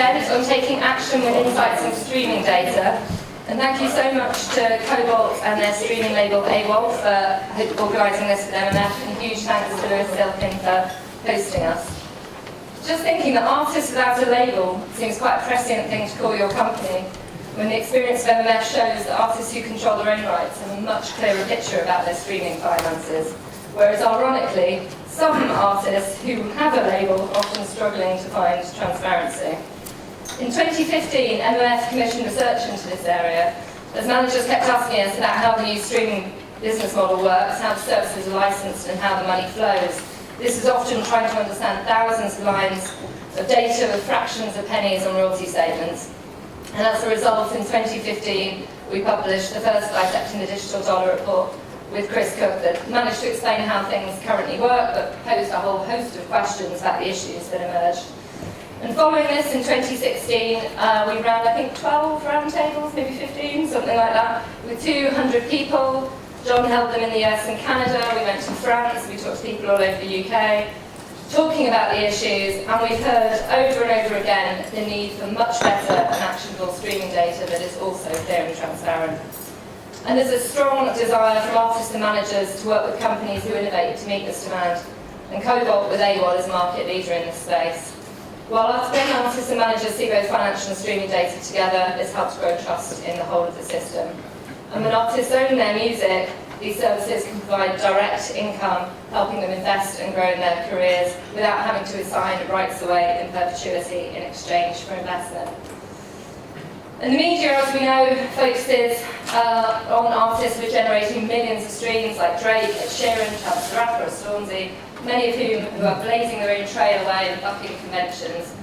bent on taking action with insights on streaming data. And thank you so much to Kobalt and their streaming label AWAL for organising this with MMF, and huge thanks to Lewis Silkin for hosting us. Just thinking that artists without a label seems quite a prescient thing to call your company, when the experience of MMF shows that artists who control their own rights have a much clearer picture about their streaming finances, whereas ironically, some artists who have a label are often struggling to find transparency. In 2015, MMF commissioned research into this area, as managers kept asking us about how the new streaming business model works, how the services are licensed and how the money flows. This is often trying to understand thousands of lines of data with fractions of pennies on royalty statements. And as a result, in 2015, we published the first Dissecting the Digital Dollar report with Chris Cook that managed to explain how things currently work, but posed a whole host of questions about the issues that emerged. And following this, in 2016, we ran, I think, 12 roundtables, maybe 15, something like that, with 200 people. John held them in the US and Canada. We went to France. We talked to people all over the UK, talking about the issues, and we've heard over and over again the need for much better and actionable streaming data that is also clear and transparent. And there's a strong desire from artists and managers to work with companies who innovate to meet this demand. And Kobalt with AWAL is market leader in this space. While artists and managers see both financial and streaming data together, this helps grow trust in the whole of the system. And when artists own their music, these services can provide direct income, helping them invest and grow in their careers without having to assign rights away in perpetuity in exchange for investment. And the media, as we know, focuses on artists who are generating millions of streams like Drake, Ed Sheeran, Chance the Rapper, or Stormzy, many of whom are blazing their own trail away and bucking conventions.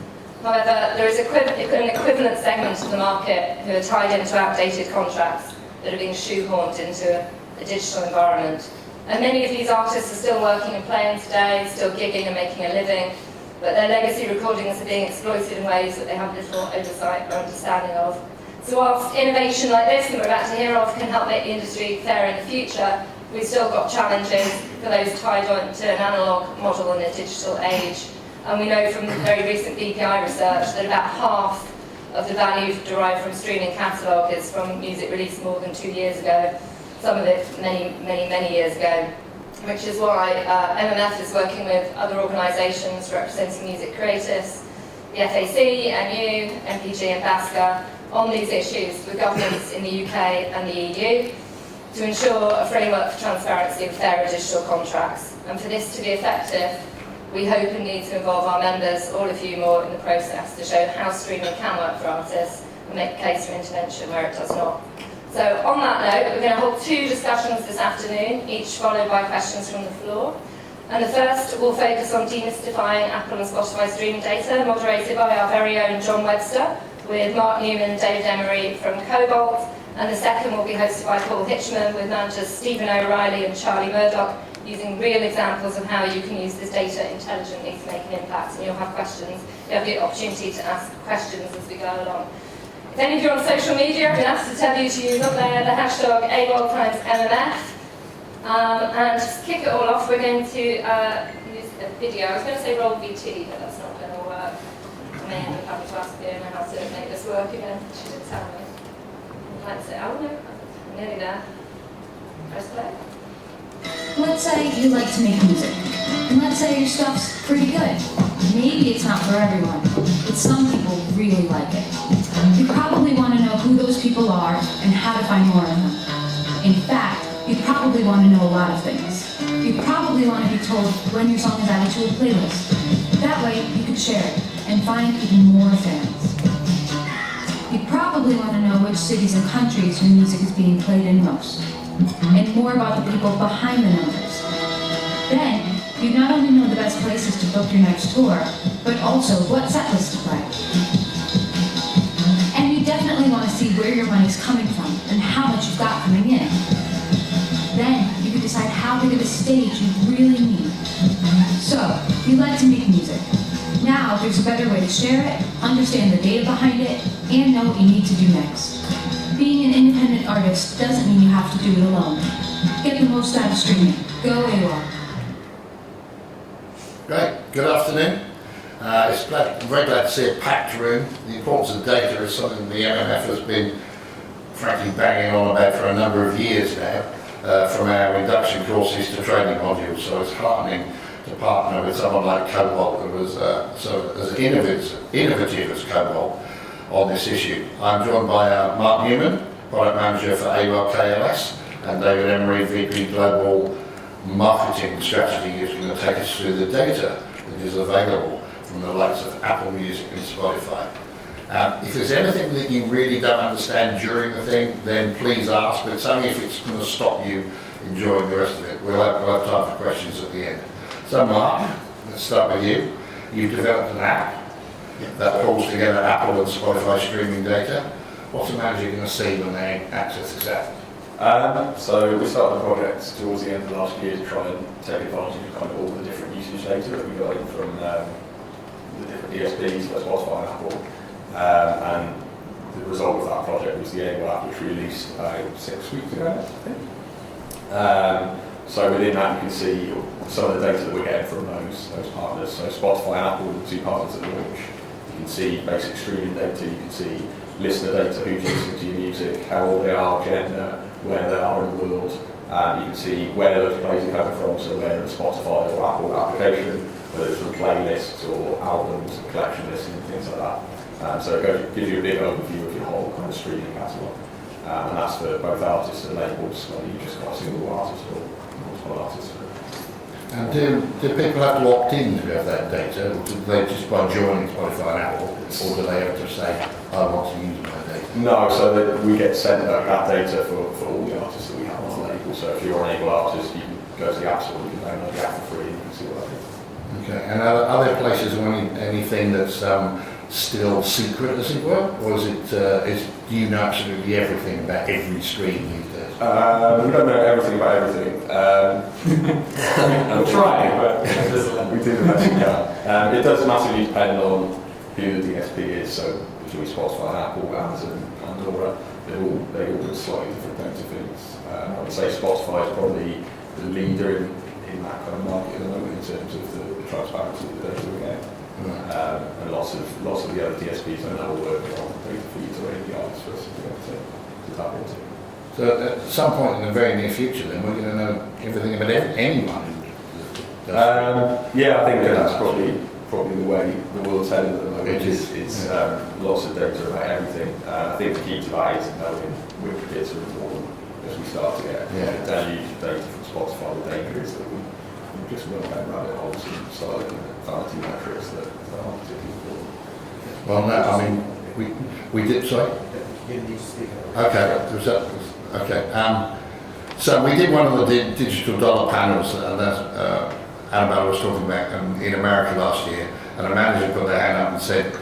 However, there is an equivalent segment of the market who are tied into outdated contracts that are being shoehorned into a digital environment. And many of these artists are still working and playing today, still gigging and making a living, but their legacy recordings are being exploited in ways that they have little oversight or understanding of. So whilst innovation like this that we're about to hear of can help make the industry fairer in the future, we've still got challenges for those tied on to an analogue model in a digital age. And we know from very recent BPI research that about half of the value derived from streaming catalogue is from music released more than 2 years ago, some of it many years ago, which is why MMF is working with other organisations representing music creatives, the FAC, MU, MPG and BASCA, on these issues with governments in the UK and the EU to ensure a framework for transparency and fairer digital contracts. And for this to be effective, we hope and need to involve our members, all of you, more in the process to show how streaming can work for artists and make a case for intervention where it does not. So on that note, we're going to hold 2 discussions this afternoon, each followed by questions from the floor. And the first will focus on demystifying Apple and Spotify streaming data, moderated by our very own John Webster, with Mark Newman and David Emery from Kobalt. And the second will be hosted by Paul Hitchman, with managers Stephen O'Reilly and Charlie Murdoch, using real examples of how you can use this data intelligently to make an impact. And you'll have questions. You'll have the opportunity to ask questions as we go along. If any of you are on social media, I've been asked to tell you to use up there the hashtag AWAL_MMF. And to kick it all off, we're going to use a video. I was going to say roll VT, but that's not going to work. I may end up having to ask Fiona how to make this work again. She did tell me. Let's say, oh no, I'm nearly there. Press play. Let's say you like to make music, and let's say your stuff's pretty good. Maybe it's not for everyone, but some people really like it. You probably want to know who those people are and how to find more of them. In fact, you probably want to know a lot of things. You probably want to be told when your song is added to a playlist. That way, you can share it and find even more fans. You probably want to know which cities and countries your music is being played in most, and more about the people behind the numbers. Then, you not only know the best places to book your next tour, but also what setlist to play. And you definitely want to see where your money's coming from and how much you've got coming in. Then, you can decide how big of a stage you really need. So, you like to make music. Now, there's a better way to share it, understand the data behind it, and know what you need to do next. Being an independent artist doesn't mean you have to do it alone. Get the most out of streaming. Go AWAL. Great, good afternoon. I'm very glad to see a packed room. The importance of data is something the MMF has been frankly banging on about for a number of years now, from our induction courses to training modules, so it's heartening to partner with someone like Kobalt, who was so as innovative as Kobalt on this issue. I'm joined by Mark Newman, Product Manager for AWAL KLS, and David Emery, VP Global Marketing Strategy, who's going to take us through the data that is available from the likes of Apple Music and Spotify. If there's anything that you really don't understand during the thing, then please ask, but it's only if it's going to stop you enjoying the rest of it. We'll have time for questions at the end. So Mark, let's start with you. You've developed an app that pulls together Apple and Spotify streaming data. What's a manager going to see when they access this app? So we started the project towards the end of last year to try and take advantage of kind of all the different usage data that we got in from the different DSPs like Spotify and Apple. And the result of that project was the AWAL app, which we released about 6 weeks ago, I think. So within that you can see some of the data that we're getting from those partners. So Spotify and Apple are the two partners at launch. You can see basic streaming data, you can see listener data, who's listening to your music, how old they are, gender, where they are in the world. You can see where those plays are coming from, so whether it's Spotify or Apple application, whether it's from playlists or albums, collection lists and things like that. So it gives you a big overview of your whole kind of streaming catalogue. And that's for both artists and labels, whether you just got a single artist or multiple artists. And do people have to opt in to have that data, or do they just by joining Spotify and Apple, or do they have to say, I want to use my data? No, so that we get sent that data for all the artists that we have on the label. So if you're an AWAL artist, you can go to the App Store, you can download the app for free, and you can see what I do. Okay, and are there places or anything that's still secret, as it were, or is it? Do you know absolutely everything about every screen these days? We don't know everything about everything. I'm trying, but we do the best we can. It does massively depend on who the DSP is. So usually Spotify and Apple, Amazon, Pandora, they all do slightly different kinds of things. I would say Spotify is probably the leader in that kind of market at the moment in terms of the transparency of the data we get. And lots of the other DSPs are now working on data feeds or APIs for us to be able to tap into. So at some point in the very near future, then we're going to know everything about anyone. Yeah, I think that's probably the way the world's heading at the moment. It's lots of data about everything. I think the key to that is knowing which bits are important as we start to get deluge of data from Spotify. The danger is that we just went down rabbit holes and start looking at vanity metrics that aren't particularly important. Well, no, I mean, we did, sorry? Okay, okay. So we did one of the digital dollar panels, and that's Annabelle was talking about in America last year, and a manager put their hand up and said,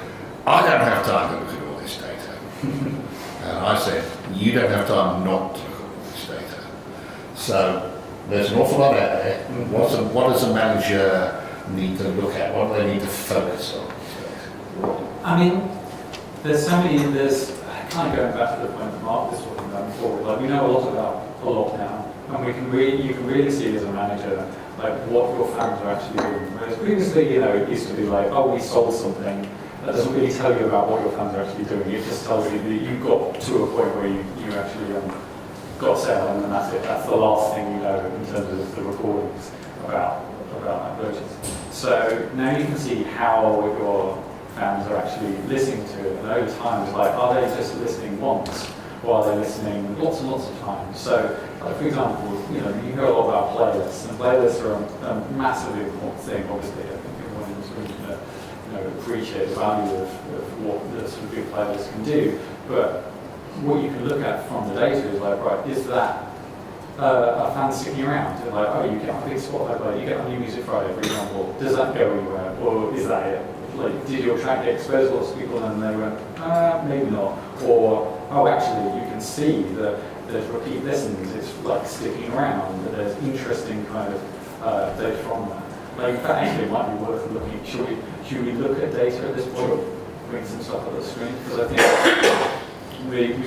I don't have time to look at all this data. And I said, you don't have time not to look at all this data. So there's an awful lot out there. What does a manager need to look at? What do they need to focus on? I mean, there's kind of going back to the point that Mark was talking about before, like we know a lot about a lot now, and you can really see as a manager like what your fans are actually doing. Whereas previously, it used to be like, oh, we sold something. That doesn't really tell you about what your fans are actually doing. It just tells you that you got to a point where you actually got a sale, and then that's it. That's the last thing you know in terms of the recordings about that purchase. So now you can see how your fans are actually listening to it, and over time it's like, are they just listening once, or are they listening lots and lots of times? So, like for example, you hear a lot about playlists, and playlists are a massively important thing. Obviously, I think everyone in this room appreciate the value of what the sort of big playlist can do. But what you can look at from the data is like, right, is that a fan sticking around? And like, oh, you get a big spotlight, like you get on New Music Friday, for example. Does that go anywhere, or is that it? Like, did your track get exposed to lots of people and they went, maybe not? Or, oh, actually, you can see that there's repeat listens, it's like sticking around, that there's interesting kind of data from that. Like, that actually might be worth looking. Should we look at data at this point? Bring some stuff up the screen? Because I think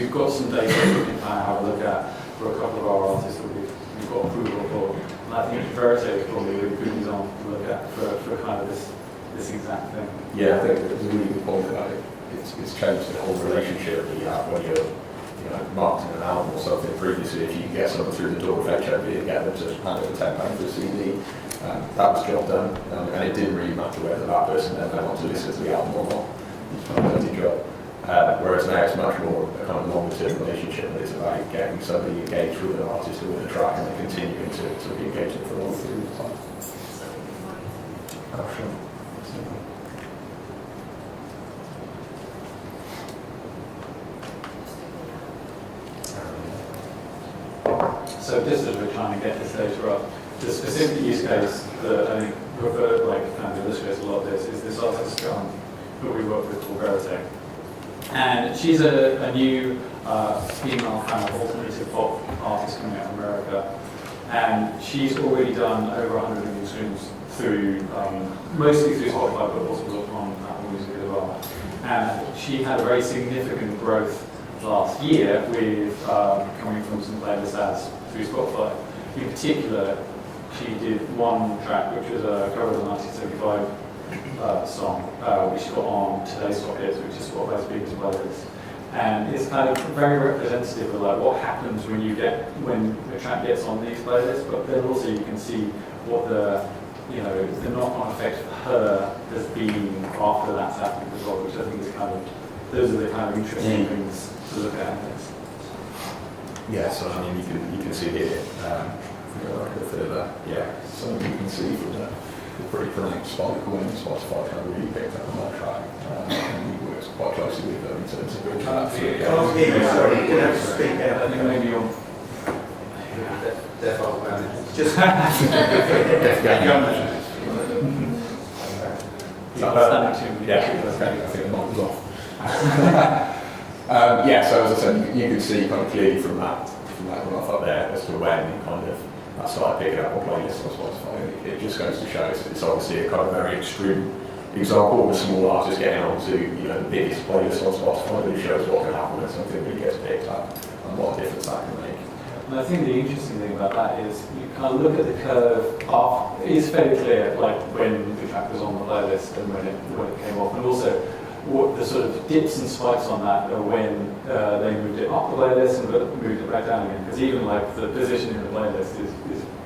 we've got some data that we can kind of have a look at for a couple of our artists that we've got approval for. And I think Verite is probably a really good example to look at for kind of this this exact thing. Yeah, I think there's a really good point about it. It's changed the whole relationship that you have when you're marketing an album or something. Previously, if you can get someone through the door with HOV and get them to hand over £10 for a CD, that was job done. And it didn't really matter whether that person then went on to listen to the album or not. It's kind of a dirty job. Whereas now it's much more a kind of longer-term relationship. It's about getting somebody engaged with an artist or with a track and then continuing to be engaged for a long period of time. Oh, sure. So just as we're trying to get this data up, the specific use case that I think kind of illustrates a lot of this is this artist who we work with called Verite. And she's a new female kind of alternative pop artist coming out of America. And she's already done over 100 million streams through, mostly through Spotify, but also on Apple Music as well. And she had a very significant growth last year with coming from some playlists ads through Spotify. In particular, she did one track which was a cover of the 1975 song, which got on today's top hits, which is Spotify's biggest playlist. And it's kind of very representative of like what happens when a track gets on these playlists, but then also you can see what the knock-on effect for her has been after that's happened as well, which I think is those are the kind of interesting things to look at. Yeah, so I mean, you can see here, so you can see from the pretty pronounced spike when Spotify kind of really picked up on that track, and we worked quite closely with them in terms of building that through. Sorry, you're going to have to speak out. I think maybe you're Deaf old man. Just I think the mic was off. So as I said, you can see kind of clearly from that graph up there as to when kind of that started picking up on playlists on Spotify. It just goes to show it's obviously a kind of very extreme example of a small artist getting onto the biggest playlist on Spotify, but it shows what can happen when something really gets picked up and what a difference that can make. And I think the interesting thing about that is you kind of look at the curve. It's fairly clear, like when the track was on the playlist and when it came off, and also what the sort of dips and spikes on that are when they moved it up the playlist and moved it back down again. Because even like the position in the playlist is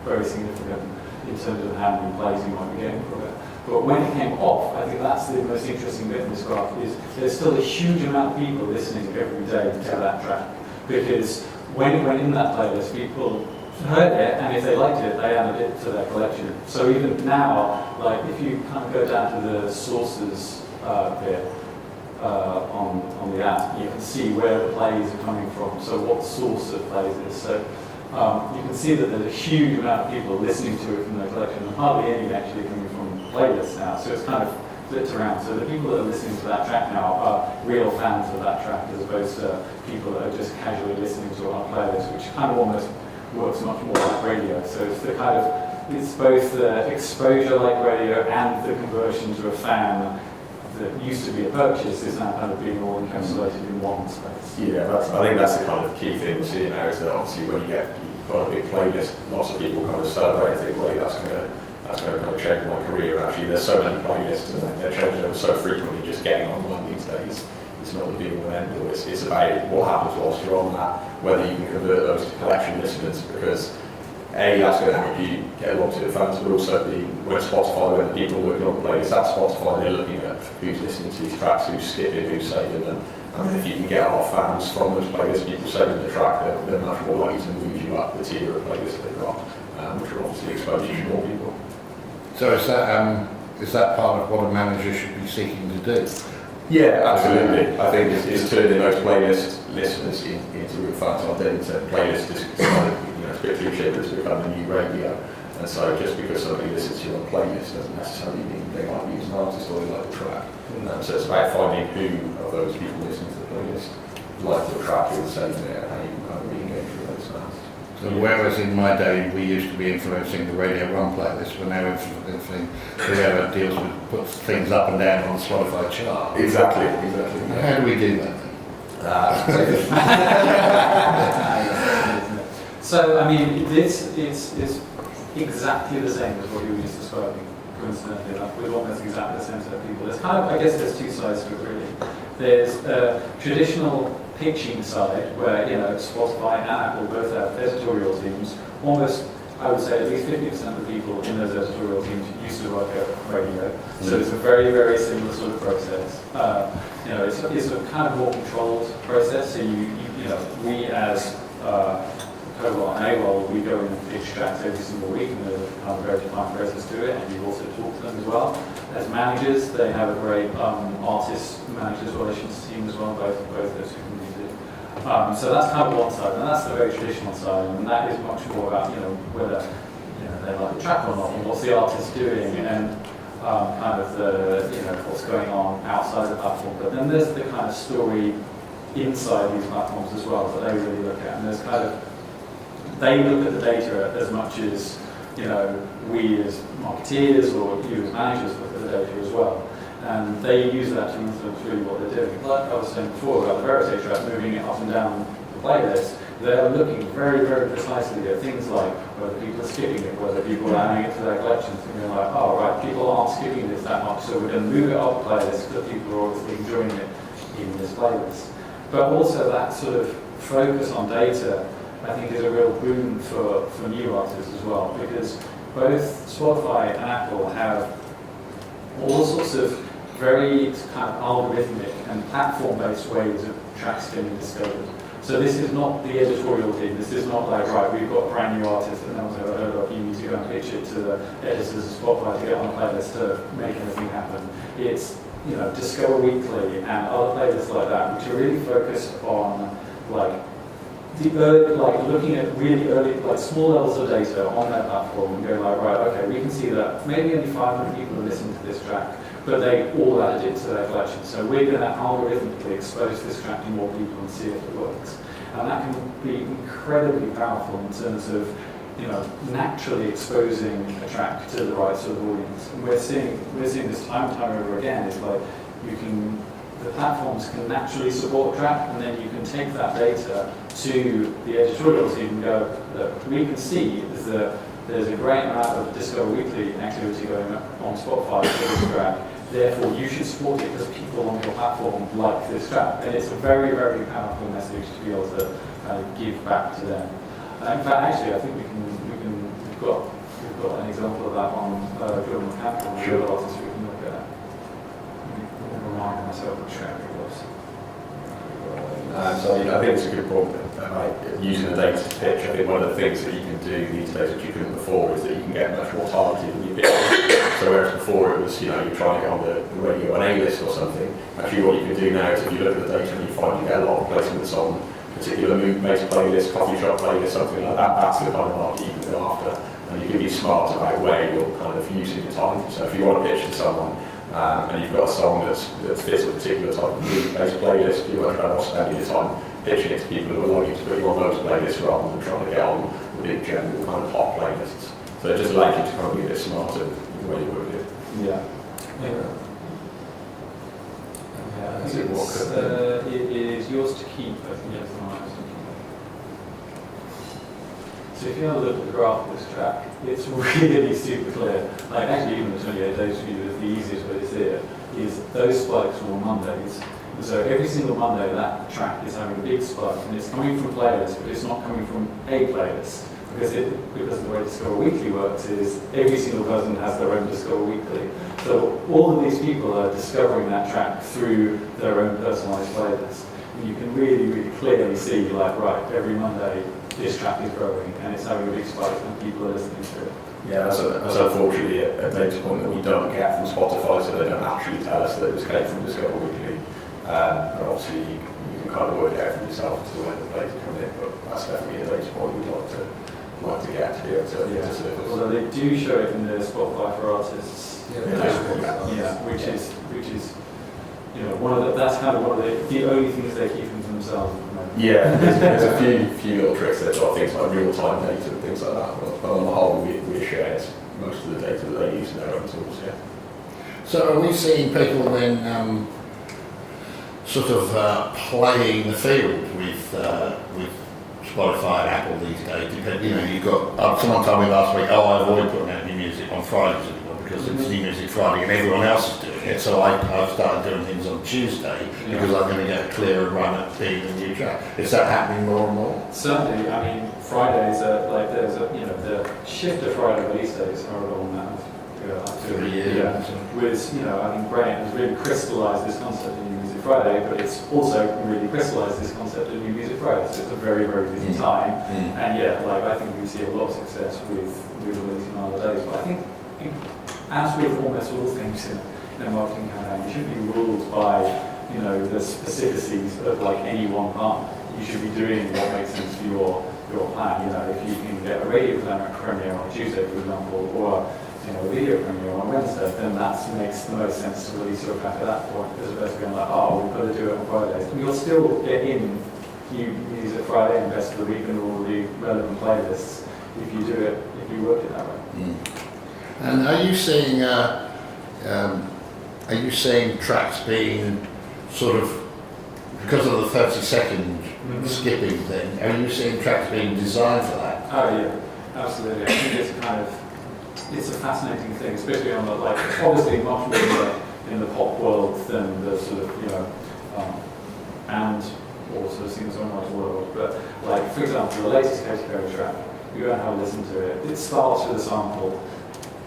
very significant in terms of how many plays you might be getting from it. But when it came off, I think that's the most interesting bit in this graph, is there's still a huge amount of people listening every day to that track. Because when it went in that playlist, people heard it, and if they liked it, they added it to their collection. So even now, like if you kind of go down to the sources bit on the app, you can see where the plays are coming from, so what source of plays it is. So you can see that there's a huge amount of people listening to it from their collection, and hardly any actually coming from playlists now. So it's kind of flipped around. So the people that are listening to that track now are real fans of that track, as opposed to people that are just casually listening to it on a playlist, which kind of almost works much more like radio. So it's both the exposure like radio and the conversion to a fan that used to be a purchase is now kind of being all encapsulated in one space. Yeah, I think that's the kind of key thing we're seeing now, is that obviously when you've got a big playlist, lots of people kind of celebrate and think, well, that's going to kind of change my career. Actually, there's so many playlists and they're changing them so frequently, just getting on one these days. It's not the be all and end all. It's about what happens whilst you're on that, whether you can convert those to collection listeners, because A, that's going to help you get along to the fans, but also when Spotify, when the people working on the playlist at Spotify, they're looking at who's listening to these tracks, who's skipping, who's saving them. And if you can get a lot of fans from those playlists, people saving the track, they're much more likely to move you up the tier of playlists they've got, which will obviously expose you to more people. So is that part of what a manager should be seeking to do? Yeah, absolutely. I think it's turning those playlist listeners into real fans. I think playlist is kind of, it's a bit cliche, but it's become the new radio. And so just because somebody listens to you on a playlist doesn't necessarily mean they might use an artist or they like the track. So it's about finding who of those people listening to the playlist like the track, who are saying it, and how you can kind of re-engage with those fans. So whereas in my day we used to be influencing the Radio 1 playlist, we're now influencing whoever deals with puts things up and down on the Spotify chart. Exactly. How do we do that then? So, I mean, this is exactly the same as what you were just describing. coincidentally enough, with almost exactly the same set of people. There's kind of, I guess there's two sides to it really. There's a traditional pitching side where, you know, Spotify and Apple both have editorial teams. Almost, I would say at least 50% of the people in those editorial teams used to work at radio. So it's a very, very similar sort of process. You know, it's a kind of more controlled process. So you know, we as Kobalt and AWAL, we go in and pitch tracks every single week, and there's a kind of very defined process to it, and you also talk to them as well. As managers, they have a great artist-managers relations team as well, both those two can use it. So that's kind of one side, and that's the very traditional side, and that is much more about, you know, whether, you know, they like the track or not, and what's the artist doing, and kind of the, you know, what's going on outside the platform. But then there's the kind of story inside these platforms as well that they really look at, and there's kind of, they look at the data as much as, you know, we as marketeers or you as managers look at the data as well. And they use that to influence really what they're doing. Like I was saying before about the Verite track, moving it up and down the playlist, they're looking very, very precisely at things like whether people are skipping it, whether people are adding it to their collections, and they're like, oh right, people aren't skipping this that much, so we're going to move it up the playlist because people are obviously enjoying it in this playlist. But also that sort of focus on data, I think, is a real boon for new artists as well, because both Spotify and Apple have all sorts of very kind of algorithmic and platform-based ways of tracks getting discovered. So this is not the editorial team. This is not like, right, we've got a brand new artist that no one's ever heard of. You need to go and pitch it to the editors of Spotify to get on a playlist to make anything happen. It's, you know, Discover Weekly and other playlists like that, which are really focused on like the early, like looking at really early, like small levels of data on their platform and going like, right, okay, we can see that maybe only 500 people are listening to this track, but they all added it to their collection. So we're going to algorithmically expose this track to more people and see if it works. And that can be incredibly powerful in terms of, you know, naturally exposing a track to the right sort of audience. And we're seeing this time and time over again. It's like the platforms can naturally support a track, and then you can take that data to the editorial team and go, look, we can see there's a great amount of Discover Weekly activity going on Spotify for this track. Therefore, you should support it because people on your platform like this track. And it's a very, very powerful message to be able to give back to them. In fact, actually, I think we've got an example of that on Global Mechanical and the other artists we can look at. Remind myself which track it was. So I think it's a good point about using the data to pitch. I think one of the things that you can do these days that you couldn't before is that you can get much more targeted in your pitch. So whereas before it was, you know, you're trying to get on the radio on A-list or something, actually what you can do now is if you look at the data and you find you get a lot of placements on particular mood-based playlists, coffee shop playlists, something like that, that's the kind of market you can go after. And you can be smart about where you're kind of using your time. So if you want to pitch to someone, and you've got a song that fits a particular type of mood-based playlist, you want to try to spend your time pitching it to people who are likely to put you on those playlists rather than trying to get on the big general kind of hot playlists. So it just allows you to kind of be a bit smarter in the way you work it. Yeah. It is yours to keep, I think that's the one I was thinking of. So if you have a look at the graph of this track, it's really super clear. Like actually even the 28 days view is the easiest way to see it, is those spikes are on Mondays. And so every single Monday that track is having a big spike, and it's coming from playlists, but it's not coming from a playlist. Because the way Discover Weekly works is every single person has their own Discover Weekly. So all of these people are discovering that track through their own personalised playlist. And you can really, really clearly see, like, right, every Monday this track is growing and it's having a big spike and people are listening to it. Yeah, that's unfortunately a data point that we don't get from Spotify, so they don't actually tell us that it came from Discover Weekly. But obviously you can kind of work it out for yourself as to when the plays come in, but that's definitely a data point we'd like to get to be able to service. Although they do show it in the Spotify for Artists, which is you know that's kind of one of the only things they're keeping for themselves at the moment. Yeah, there's a few little tricks there, so things like real time data and things like that. But on the whole, we share most of the data that they use in their own tools. Yeah. So are we seeing people then sort of playing the field with Spotify and Apple these days? You know, you've got someone told me last week, I avoid putting out new music on Fridays anymore because it's New Music Friday and everyone else is doing it. So I've started doing things on Tuesday because I'm going to get a clearer run at being the new track. Is that happening more and more? Certainly, I mean, Fridays are like there's a the shift to Friday release days are all now. Up to 3 years. Yeah, with I think Graham has really crystallised this concept of New Music Friday, but it's also really crystallised this concept of New Music Friday. So it's a very, very busy time, and I think we see a lot of success with releasing on other days. But I think, as with almost all things in a marketing campaign, you shouldn't be ruled by the specificities of any one part. You should be doing what makes sense for your plan. If you can get a radio premiere on Tuesday, for example, or a video premiere on Wednesday, then that makes the most sense to release your track at that point, as opposed to going we've got to do it on Fridays. And you'll still get in New Music Friday and Best of the Week and all the relevant playlists if you do it, if you work it that way. And are you seeing tracks being sort of, because of the 30-second skipping thing, are you seeing tracks being designed for that? Oh yeah, absolutely. I think it's a fascinating thing, especially on the obviously much more in the pop world than the sort of and or sort of singer-songwriter world. But for example, the latest Katy Perry track, you go and have a listen to it. It starts with a sample,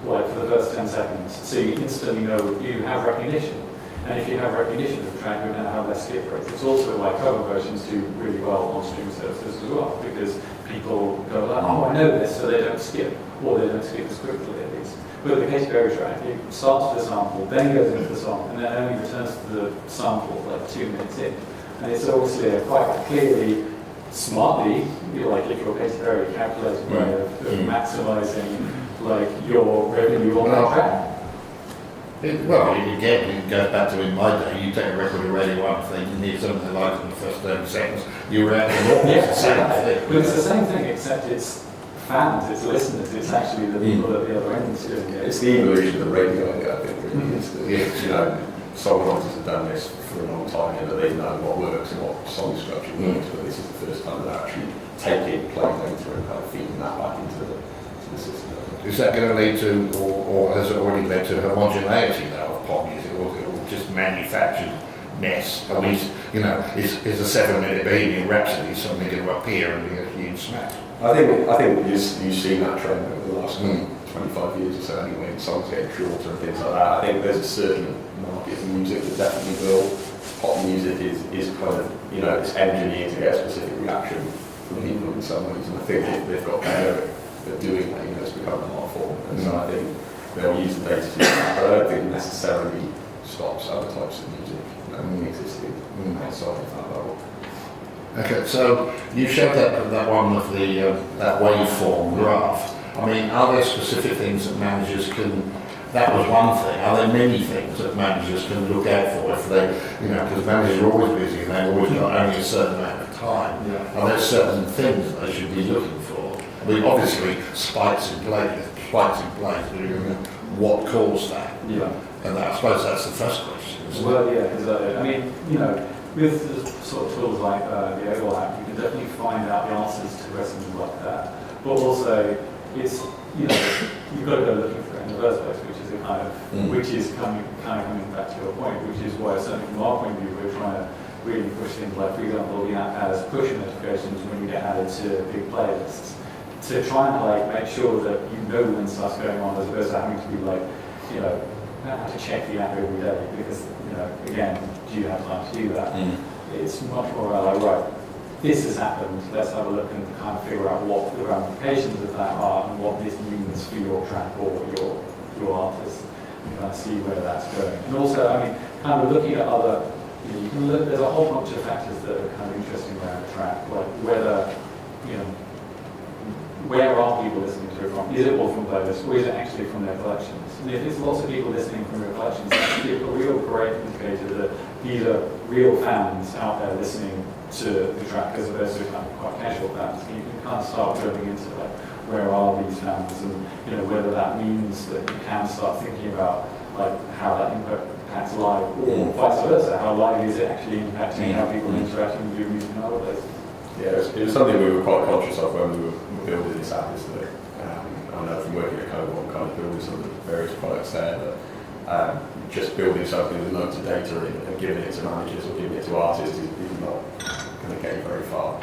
for the first 10 seconds, so you instantly know you have recognition. And if you have recognition of the track, you're going to have less skip rates. It's also why cover versions do really well on streaming services as well, because people go I know this, so they don't skip, or they don't skip as quickly at least. But the Katy Perry track, it starts with a sample, then goes into the song, and then only returns to the sample 2 minutes in. And it's obviously a quite clearly, smartly, if you're Katy Perry, calculated way of maximising your revenue on that track. It goes back to in my day, you take a record of Radio 1 thing, you need something they like in the first 30 seconds, you were out the it's the same thing. But it's the same thing, except it's fans, it's listeners, it's actually the people at the other end doing it. It's the evolution of the radio idea, I think, really. Songwriters have done this for a long time, but they know what works and what song structure works, but this is the first time they're actually taking, playing data and kind of feeding that back into the system. Is that going to lead to, or has it already led to homogeneity now of pop music, or just manufacturedness? At least, is a 7-minute Bohemian Rhapsody suddenly going to appear and be a huge smash? I think you've seen that trend over the last 25 years or so anyway, songs getting shorter and things like that. I think there's a certain market for music that definitely will. Pop music is kind of, it's engineered to get a specific reaction from people in some ways, and I think they've got better at doing that, it's become an art form. And so I think they'll use the data to do that, but I don't think it necessarily stops other types of music existing outside of that level. Okay, so you showed that one of that waveform graph. I mean, are there specific things that managers can? That was one thing. Are there many things that managers can look out for if they, because managers are always busy and they've always got only a certain amount of time. Are there certain things that they should be looking for? I mean, obviously spikes in place, but what caused that? Yeah. And I suppose that's the first question. Well, yeah, exactly. I mean, with the sort of tools like the AWAL app, you can definitely find out the answers to questions like that. But also, it's you've got to go looking for it in the first place, which is a kind of coming back to your point, which is why certainly from our point of view, we're trying to really push things like, for example, the app has push notifications when you get added to big playlists, to try and make sure that you know when stuff's going on, as opposed to having to be you don't have to check the app every day because again, do you have time to do that? It's much more right, this has happened, let's have a look and kind of figure out what the ramifications of that are and what this means for your track or your artist, and kind of see where that's going. And also, I mean, kind of looking at other, you can look, there's a whole bunch of factors that are kind of interesting around the track, like whether, where are people listening to it from? Is it all from playlists, or is it actually from their collections? And if it's lots of people listening from their collections, that's a real great indicator that these are real fans out there listening to the track, as opposed to kind of quite casual fans. And you can kind of start drilling into where are these fans, and whether that means that you can start thinking about how that impacts live, or vice versa. How live is it actually impacting how people interact with your music nowadays? Yeah, it was something we were quite conscious of when we were building this app, is that I know from working at Kobalt, kind of of building some of the various products there, but just building something with loads of data and giving it to managers or giving it to artists is not going to get you very far.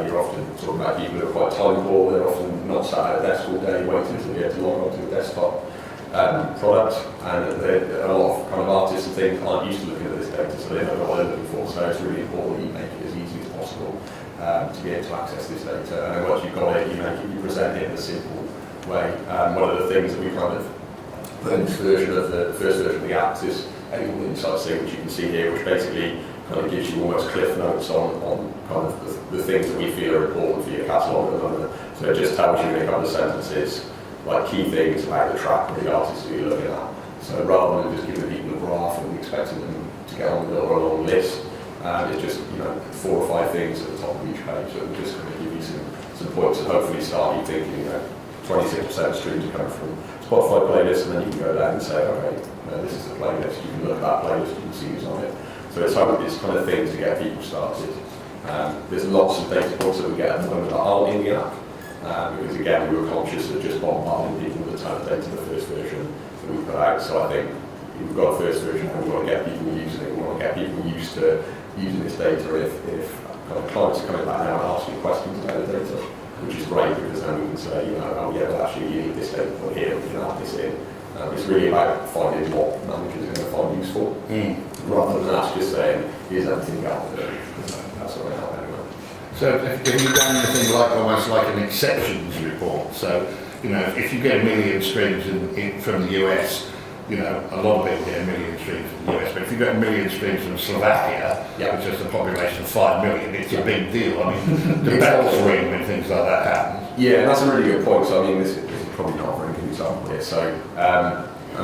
You're often talking about people who are quite time poor, they're often not sat at a desk all day waiting to be able to log onto a desktop product, and a lot of kind of artists and things aren't used to looking at this data, so they don't know what they're looking for, so it's really important that you make it as easy as possible to be able to access this data, and then once you've got it, you present it in a simple way. One of the things that we kind of put in this version of the first version of the app is AWAL Insights thing, which you can see here, which basically kind of gives you almost cliff notes on kind of the things that we feel are important for your catalogue at the moment. So it just tells you in a couple of sentences, like key things about the track or the artist that you're looking at. So rather than just giving people a graph and expecting them to get on with it or a long list, it's just 4 or 5 things at the top of each page. So it'll just kind of give you some points and hopefully start you thinking 26% of streams are coming from Spotify playlists, and then you can go down and say, okay, this is the playlist. You can look at that playlist, you can see who's on it. So it's kind of things to get people started. There's lots of data points that we get at the moment that aren't in the app, because again we were conscious of just bombarding people with a ton of data in the first version that we put out. So I think if we've got a first version and we want to get people using it, we want to get people used to using this data. If kind of clients are coming back now and asking questions about the data, which is great because then we can say, oh yeah, well actually you need this data point here, we can add this in. It's really about finding what managers are going to find useful, rather than us just saying, here's everything you have to do. That's what I help anyway. So have you done anything like almost like an exceptions report? So, if you get 1 million streams from the US, a lot of people get 1 million streams from the US, but if you get 1 million streams from Slovakia, which has a population of 5 million, it's a big deal. I mean, the bells ring when things like that happen. Yeah, that's a really good point. So, I mean, this is probably not a very good example here. So,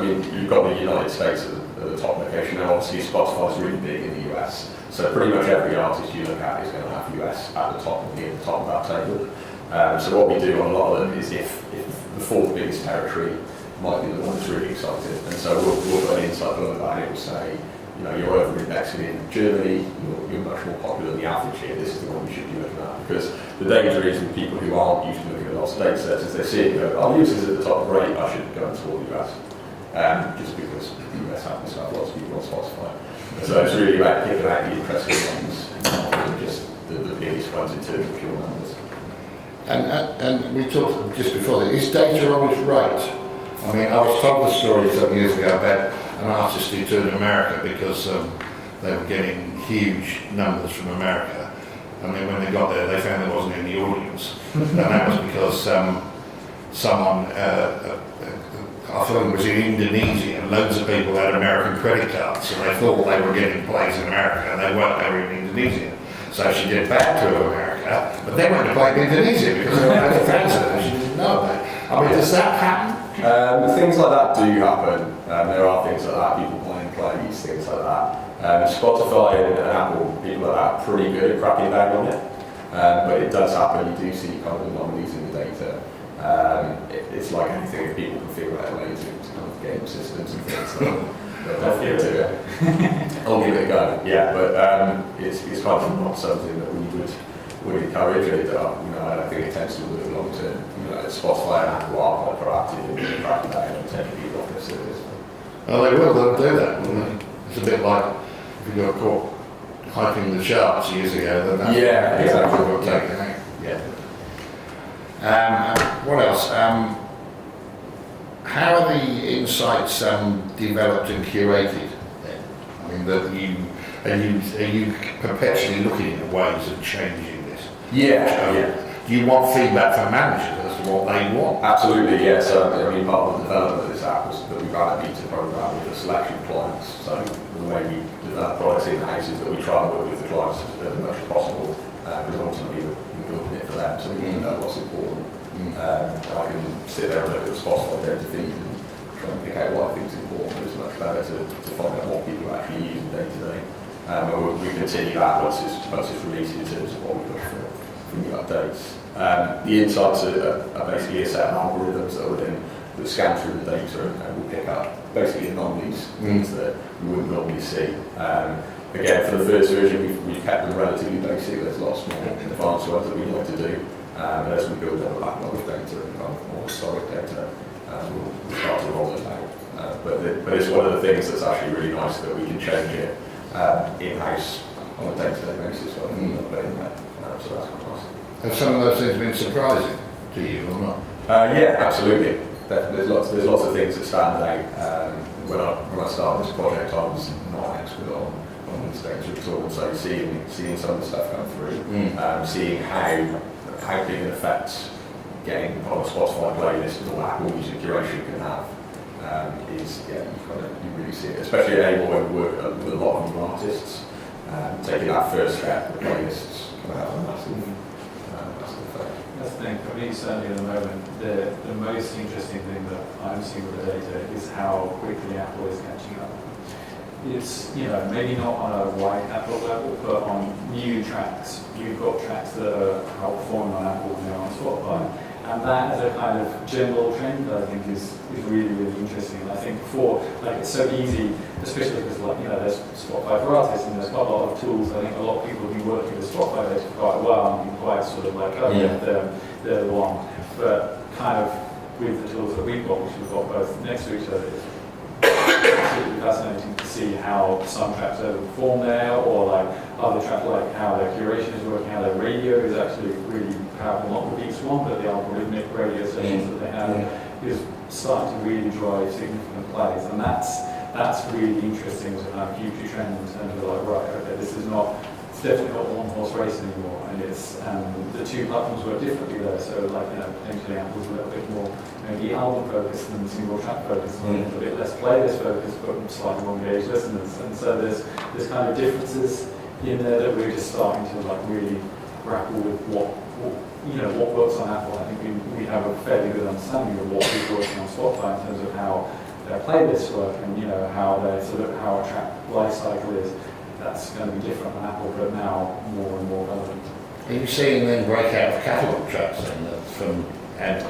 you've got the United States at the top location, and obviously Spotify is really big in the US. So pretty much every artist you look at is going to have US at the top of that table. So what we do on a lot of them is if the 4th biggest territory might be the one that's really excited, and so we'll put an insight below that, and it will say, you're over-indexing in Germany, you're much more popular than the average here, this is the one you should be looking at. Because the danger is with people who aren't used to looking at lots of data sets, is they see it and go, oh, US is at the top, great, I should go and explore the US. Just because the US happens to have lots of people on Spotify. So it's really about picking out the interesting ones, and just the biggest ones in terms of pure numbers. And we talked just before that, is data always right? I mean, I was told the story some years ago about an artist who toured America because they were getting huge numbers from America, and then when they got there they found there wasn't any audience, and that was because someone, I thought it was in Indonesia, and loads of people had American credit cards, so they thought they were getting plays in America, and they weren't, they were in Indonesia. So she did back to America, but they went to play in Indonesia because they were fans of it, and she didn't know that. I mean, does that happen? Things like that do happen. There are things like that, people playing plays, things like that. Spotify and Apple, people like that are pretty good at cracking down on it. But it does happen, you do see kind of anomalies in the data. It's like anything, if people can figure out ways to kind of game systems and things like that. I'll give it a go. Yeah, but it's kind of not something that we would encourage it. I think it tends to work long term. Spotify and Apple are quite proactive in cracking down and taking people off their service. Oh, they'll do that, wouldn't they? It's a bit like if you got caught hyping the charts years ago, then that's exactly what they're taking out. Yeah. What else? How are the insights developed and curated then? I mean, are you perpetually looking at ways of changing this? Yeah. Do you want feedback from managers as to what they want? Absolutely, yeah. So, part of the development of this app was that we ran a beta program with a selection of clients. So, the way we develop products in the house is that we try and work with the clients as much as possible, because ultimately we're building it for them, so we need to know what's important. I can sit there and look at the Spotify data feed and try and pick out what I think is important, but it's much better to find out what people are actually using day to day. And we continue that once it's released in terms of what we look for new updates. The insights are basically a set of algorithms that scan through the data and will pick up basically anomalies, things that we wouldn't normally see. Again, for the first version, we've kept them relatively basic. There's lots more advanced ones that we like to do. And as we build on the backlog of data and kind of more historic data, we'll start to roll it out. But it's one of the things that's actually really nice that we can change it in-house on a day-to-day basis. So that's quite nice. Have some of those things been surprising to you or not? Yeah, absolutely. There's lots of things that stand out. When I started this project, I was not an expert on this data at all. So seeing some of the stuff come through, seeing how big an effect getting on a Spotify playlist or Apple Music curation can have is you really see it. Especially at AWAL, where we work with a lot of new artists, taking that first step, the playlists can have a massive effect. That's the thing, for me certainly at the moment, the most interesting thing that I'm seeing with the data is how quickly Apple is catching up. It's, maybe not on a wide catalog level, but on new tracks. You've got tracks that are outperforming on Apple and on Spotify. And that as a kind of general trend, I think is really, really interesting. And I think before, it's so easy, especially because there's Spotify for artists and there's quite a lot of tools. I think a lot of people have been working with Spotify data for quite a while and been quite sort of they're the one. But kind of with the tools that we've got, which we've got both next to each other, it's absolutely fascinating to see how some tracks overperform there, or other tracks, how their curation is working, how their radio is actually really powerful, not the beats one, but the algorithmic radio sessions that they have is starting to really drive significant plays, and that's really interesting as a kind of future trend in terms of this is not, it's definitely not a one-horse race anymore, and it's the two platforms work differently there. So potentially Apple's a little bit more maybe album focused than single track focused, and a bit less playlist focused, but slightly more engaged listeners. And so there's kind of differences in there that we're just starting to really grapple with what works on Apple. I think we have a fairly good understanding of what is working on Spotify in terms of how their playlists work and how their how a track life cycle is. That's going to be different on Apple, but now more and more relevant. Are you seeing then breakout of catalogue tracks from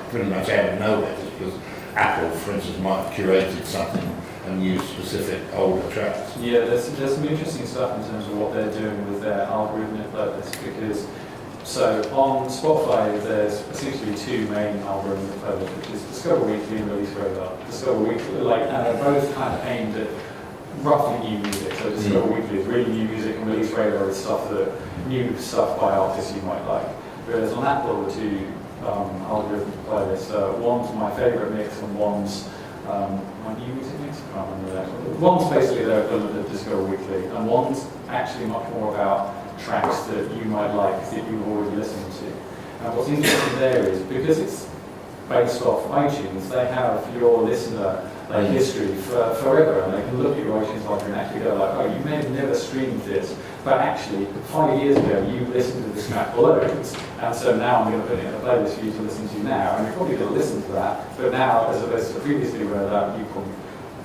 pretty much out of nowhere? Because Apple, for instance, might have curated something and used specific older tracks. Yeah, there's some interesting stuff in terms of what they're doing with their algorithmic playlists, because so on Spotify there's essentially two main algorithmic playlists, which is Discover Weekly and Release Radar. Discover Weekly, and they're both kind of aimed at roughly new music. So Discover Weekly is really new music, and Release Radar is new stuff by artists you might like. Whereas on Apple, the two algorithmic playlists, one's my favourite mix and one's my new music mix. I can't remember that. One's basically their equivalent of Discover Weekly, and one's actually much more about tracks that you might like that you've already listened to. And what's interesting there is, because it's based off iTunes, they have your listener history forever, and they can look at your iTunes library and actually go oh, you may have never streamed this, but actually 5 years ago you listened to this track loads, and so now I'm going to put it in a playlist for you to listen to now, and you're probably going to listen to that, but now, as opposed to previously where you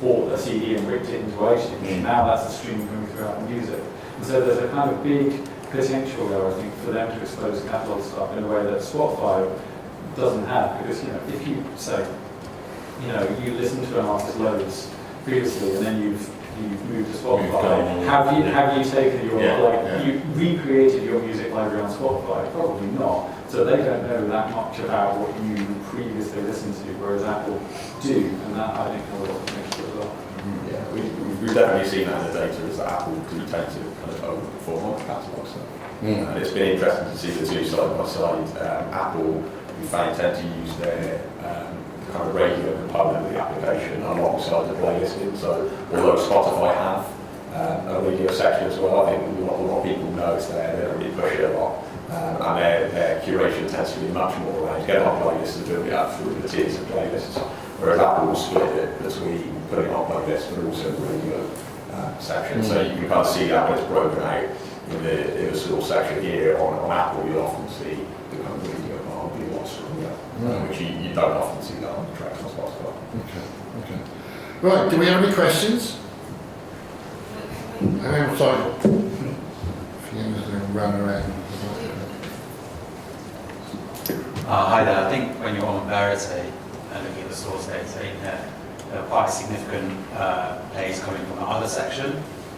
bought a CD and ripped it into iTunes, now that's a stream coming through Apple Music. And so there's a kind of big potential there, I think, for them to expose catalog stuff in a way that Spotify doesn't have, because if you say you listen to an artist loads previously and then you've moved to Spotify, have you taken your you recreated your music library on Spotify? Probably not. So they don't know that much about what you previously listened to, whereas Apple do, and that I think has a lot to make sure as well. Yeah, we've definitely seen that in the data, is that Apple do tend to kind of overperform on the catalogue stuff. And it's been interesting to see the two side by side. Apple, we found, tend to use their kind of radio component of the application alongside the playlisting. So although Spotify have a radio section as well, I think a lot of people know it's there, they don't really push it a lot. And their curation tends to be much more around getting on playlists and building it up through the tiers of playlists. Whereas Apple will split it between putting on playlists but also the radio section. So you can kind of see that when it's broken out in the sort of section here on Apple, you'll often see the kind of radio part being lost from that, which you don't often see that on the tracks on Spotify. Okay. Right, do we have any questions? I'm sorry. If you're going to run around. Hi there. I think when you're on Verity and looking at the source data in there are quite significant plays coming from the other section.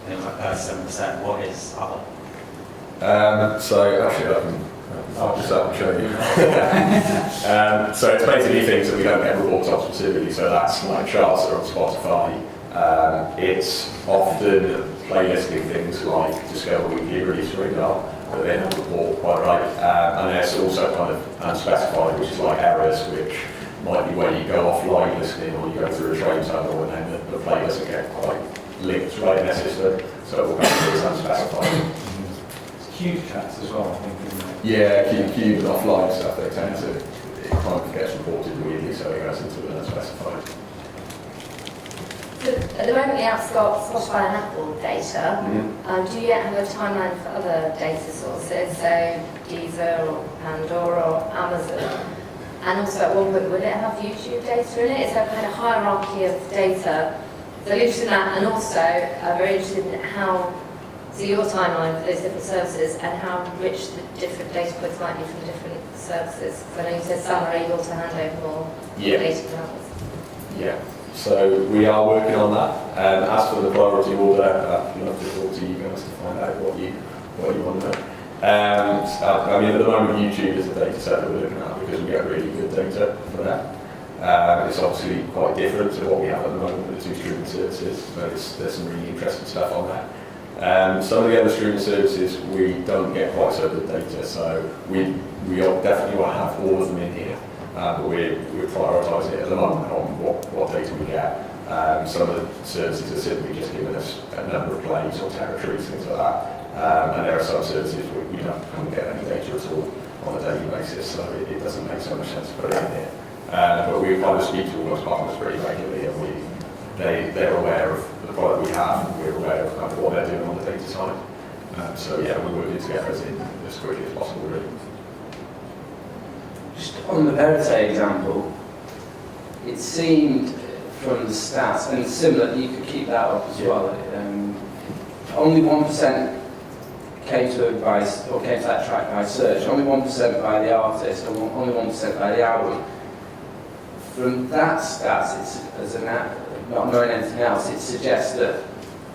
And it was like 37%. What is other? So actually, I I'll just have to show you. So it's basically things that we don't get reports on specifically, so that's like charts that are on Spotify. It's often playlisting things like Discover Weekly Release, for example, that they don't report quite right. And there's also kind of unspecified, which is like errors, which might be where you go offline listening or you go through a train tunnel and then the playlist will get quite linked right in their system, so it will come through as unspecified. Huge tracks as well, I think, isn't it? Yeah, cube and offline stuff, they tend to, it kind of gets reported weirdly, so it goes into an unspecified. So at the moment, the app's got Spotify and Apple data. Do you yet have a timeline for other data sources, so Deezer or Pandora or Amazon? And also, at one point, will it have YouTube data in it? Is there a kind of hierarchy of data? So I'm interested in that, and also I'm very interested in how, so your timeline for those different services and how rich the different data points might be from different services. Because I know you said some are able to hand over more data than others. Yeah. So we are working on that. As for the priority order, I'd love to talk to you guys to find out what you want to know. I mean, at the moment, YouTube is a data set that we're looking at because we get really good data for that. It's obviously quite different to what we have at the moment with the two streaming services, but there's some really interesting stuff on that. Some of the other streaming services, we don't get quite so good data, so we definitely want to have all of them in here. But we're prioritising it at the moment on what data we get. Some of the services are simply just giving us a number of plays or territories, things like that. And there are some services where we don't get any data at all on a daily basis, so it doesn't make so much sense to put it in here. But we kind of speak to all those partners pretty regularly, and they're aware of the product we have, and we're aware of kind of what they're doing on the data side. So yeah, we're working together as quickly as possible, really. Just on the Verite example, it seemed from the stats, and similar, you could keep that up as well, only 1% came to that track by search, only 1% by the artist, and only 1% by the album. From that stats, it's, not knowing anything else, it suggests that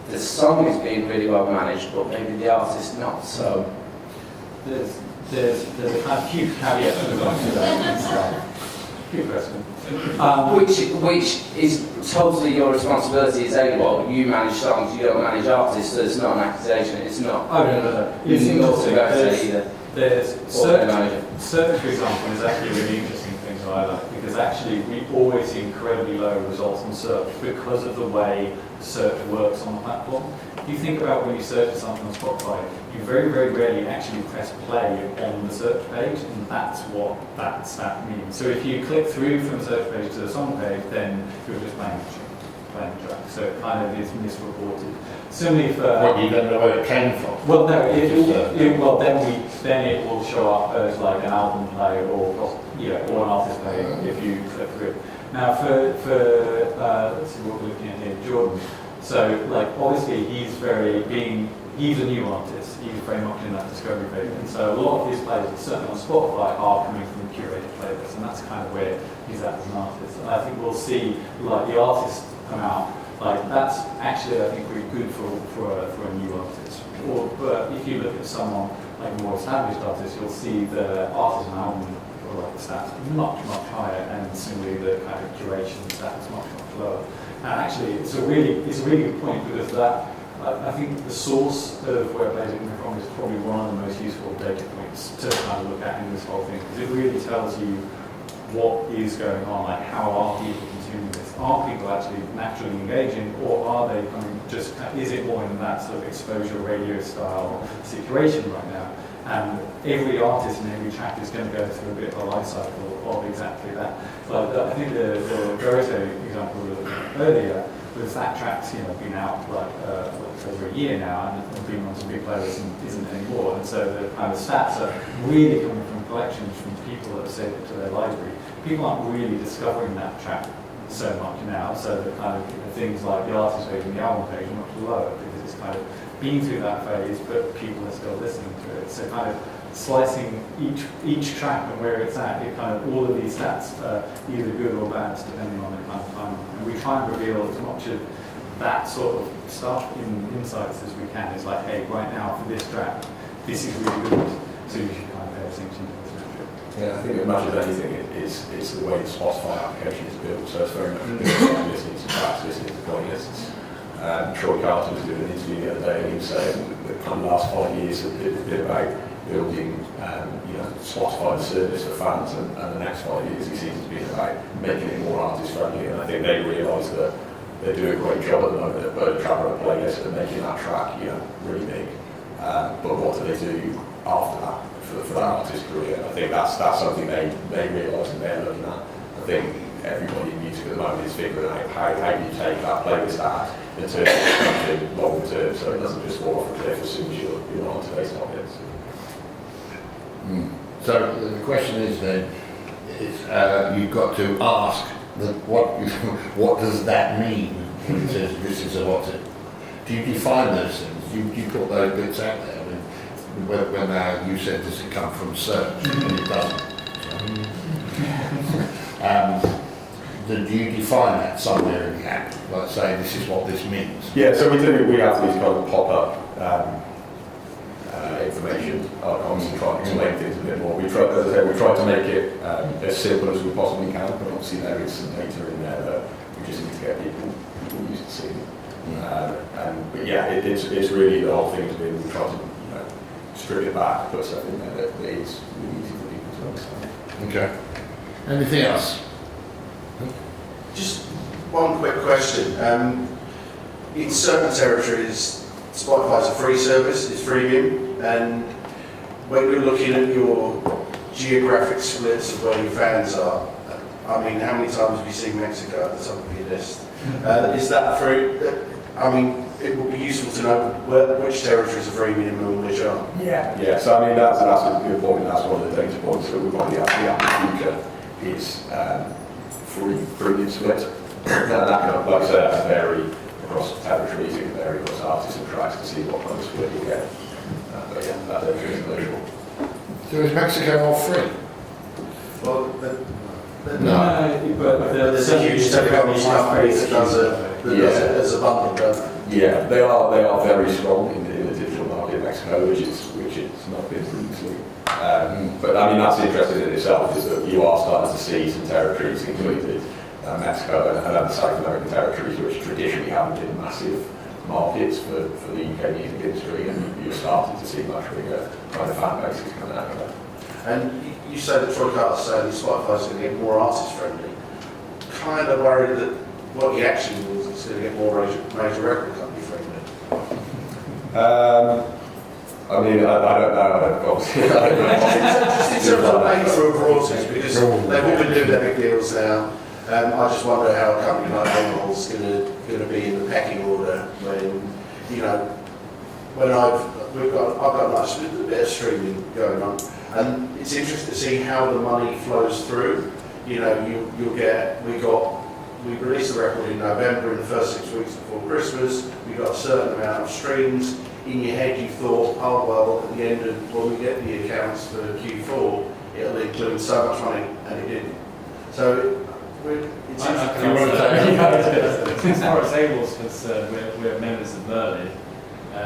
the song is being really well managed, but maybe the artist not so. There's a kind of huge caveat to that. Good question. Which is totally your responsibility as AWAL. You manage songs, you don't manage artists, so it's not an accusation, it's not. Oh, no. It's interesting. There's search, for example, is actually a really interesting thing to highlight, because actually we always see incredibly low results on search because of the way search works on the platform. If you think about when you search for something on Spotify, you very, very rarely actually press play on the search page, and that's what that stat means. So if you click through from the search page to the song page, then you're just playing the track. So it kind of is misreported. Similarly for... What, you don't know where it came from? Well, no, then it will show up as like an album play or an artist play if you click through it. Now for let's see what we're looking at here, Jordan. So like obviously he's a new artist, he's very much in that discovery phase, and so a lot of his plays, certainly on Spotify, are coming from the curated playlists, and that's kind of where he's at as an artist. And I think we'll see like the artists come out, like that's actually I think really good for a new artist. But if you look at someone like a more established artist, you'll see the artist and album or like the stats much higher, and similarly the kind of curation stats much lower. And actually, it's a really good point, because that I think the source of where plays are coming from is probably one of the most useful data points to kind of look at in this whole thing, because it really tells you what is going on, like how are people consuming this? Are people actually naturally engaging, or are they is it more in that sort of exposure radio style situation right now? And every artist and every track is going to go through a bit of a life cycle of exactly that. But I think the Verite example earlier was that track's been out like over a year now, and been on some big playlists and isn't anymore. And so the kind of stats are really coming from collections from people that have saved it to their library. People aren't really discovering that track so much now, so the kind of things like the artist page and the album page are much lower, because it's kind of been through that phase, but people are still listening to it. So kind of slicing each track and where it's at, it kind of all of these stats are either good or bad depending on the kind of time. And we try and reveal as much of that sort of stuff in insights as we can. It's like, hey, right now for this track, this is really good, so you should kind of pay distinction. Yeah, I think as much as anything, it's the way the Spotify application is built. So it's very much built on listening to tracks, listening to playlists. Troy Carter was doing an interview the other day, and he was saying that the last 5 years have been about building, Spotify service for fans, and the next 5 years he seems to be about making it more artist friendly. And I think they realise that they do a great job at the moment at building a playlist and making that track, really big. But what do they do after that for that artist's career? I think that's something they realise and they're looking at. I think everybody in music at the moment is figuring out how do you take that playlist out and turn it into something longer term, so it doesn't just fall off a cliff as soon as you're on today's topics. So the question is then, you've got to ask what does that mean when it says this is a lot? Do you define those things? Do you put those bits out there? I mean, when you said does it come from search, and it doesn't. Do you define that somewhere in the app, like saying this is what this means? Yeah, so we have these kind of pop-up information icons and try to explain things a bit more. We try to make it as simple as we possibly can, but obviously there is some data in there that we just need to get people used to seeing. But yeah, it's really the whole thing has been we try to strip it back, put stuff in there that is really easy for people to understand. Okay. Anything else? Just one quick question. In certain territories, Spotify's a free service, it's freemium, and when you're looking at your geographic splits of where your fans are, I mean, how many times have you seen Mexico at the top of your list? Is that free? I mean, it would be useful to know which territories are freemium and which aren't. Yeah. So I mean, that's a good point. That's one of the data points that we've got. The app future is free split. That can, like I said, that can vary across territories. It can vary across artists and tracks to see what kind of split you get. But yeah, that data is available. So is Mexico all free? Well, But there's a huge technology company that does it as a bundle, don't they? Yeah, they are very strong in the digital market in Mexico, which it's not been previously. But I mean, that's interesting in itself, is that you are starting to see some territories, including Mexico and other South American territories, which traditionally haven't been massive markets for the UK music industry, and you're starting to see much bigger kind of fan bases coming out of that. And you say that Troy Carter's saying Spotify's going to get more artist friendly. Kind of worried that what he actually means is going to get more major record company friendly. I mean, I don't know. Obviously, I don't know. Just in terms of paying for royalties, because they've all been doing their big deals now. I just wonder how a company like AWAL's going to be in the pecking order when, when I've got much a bit of streaming going on, and it's interesting to see how the money flows through. We released the record in November, in the first 6 weeks before Christmas. We got a certain amount of streams. In your head, you thought, oh well, at the end of when we get the accounts for Q4, it'll include so much money, and it didn't. So it's as far as AWAL's concerned, we're members of Merlin,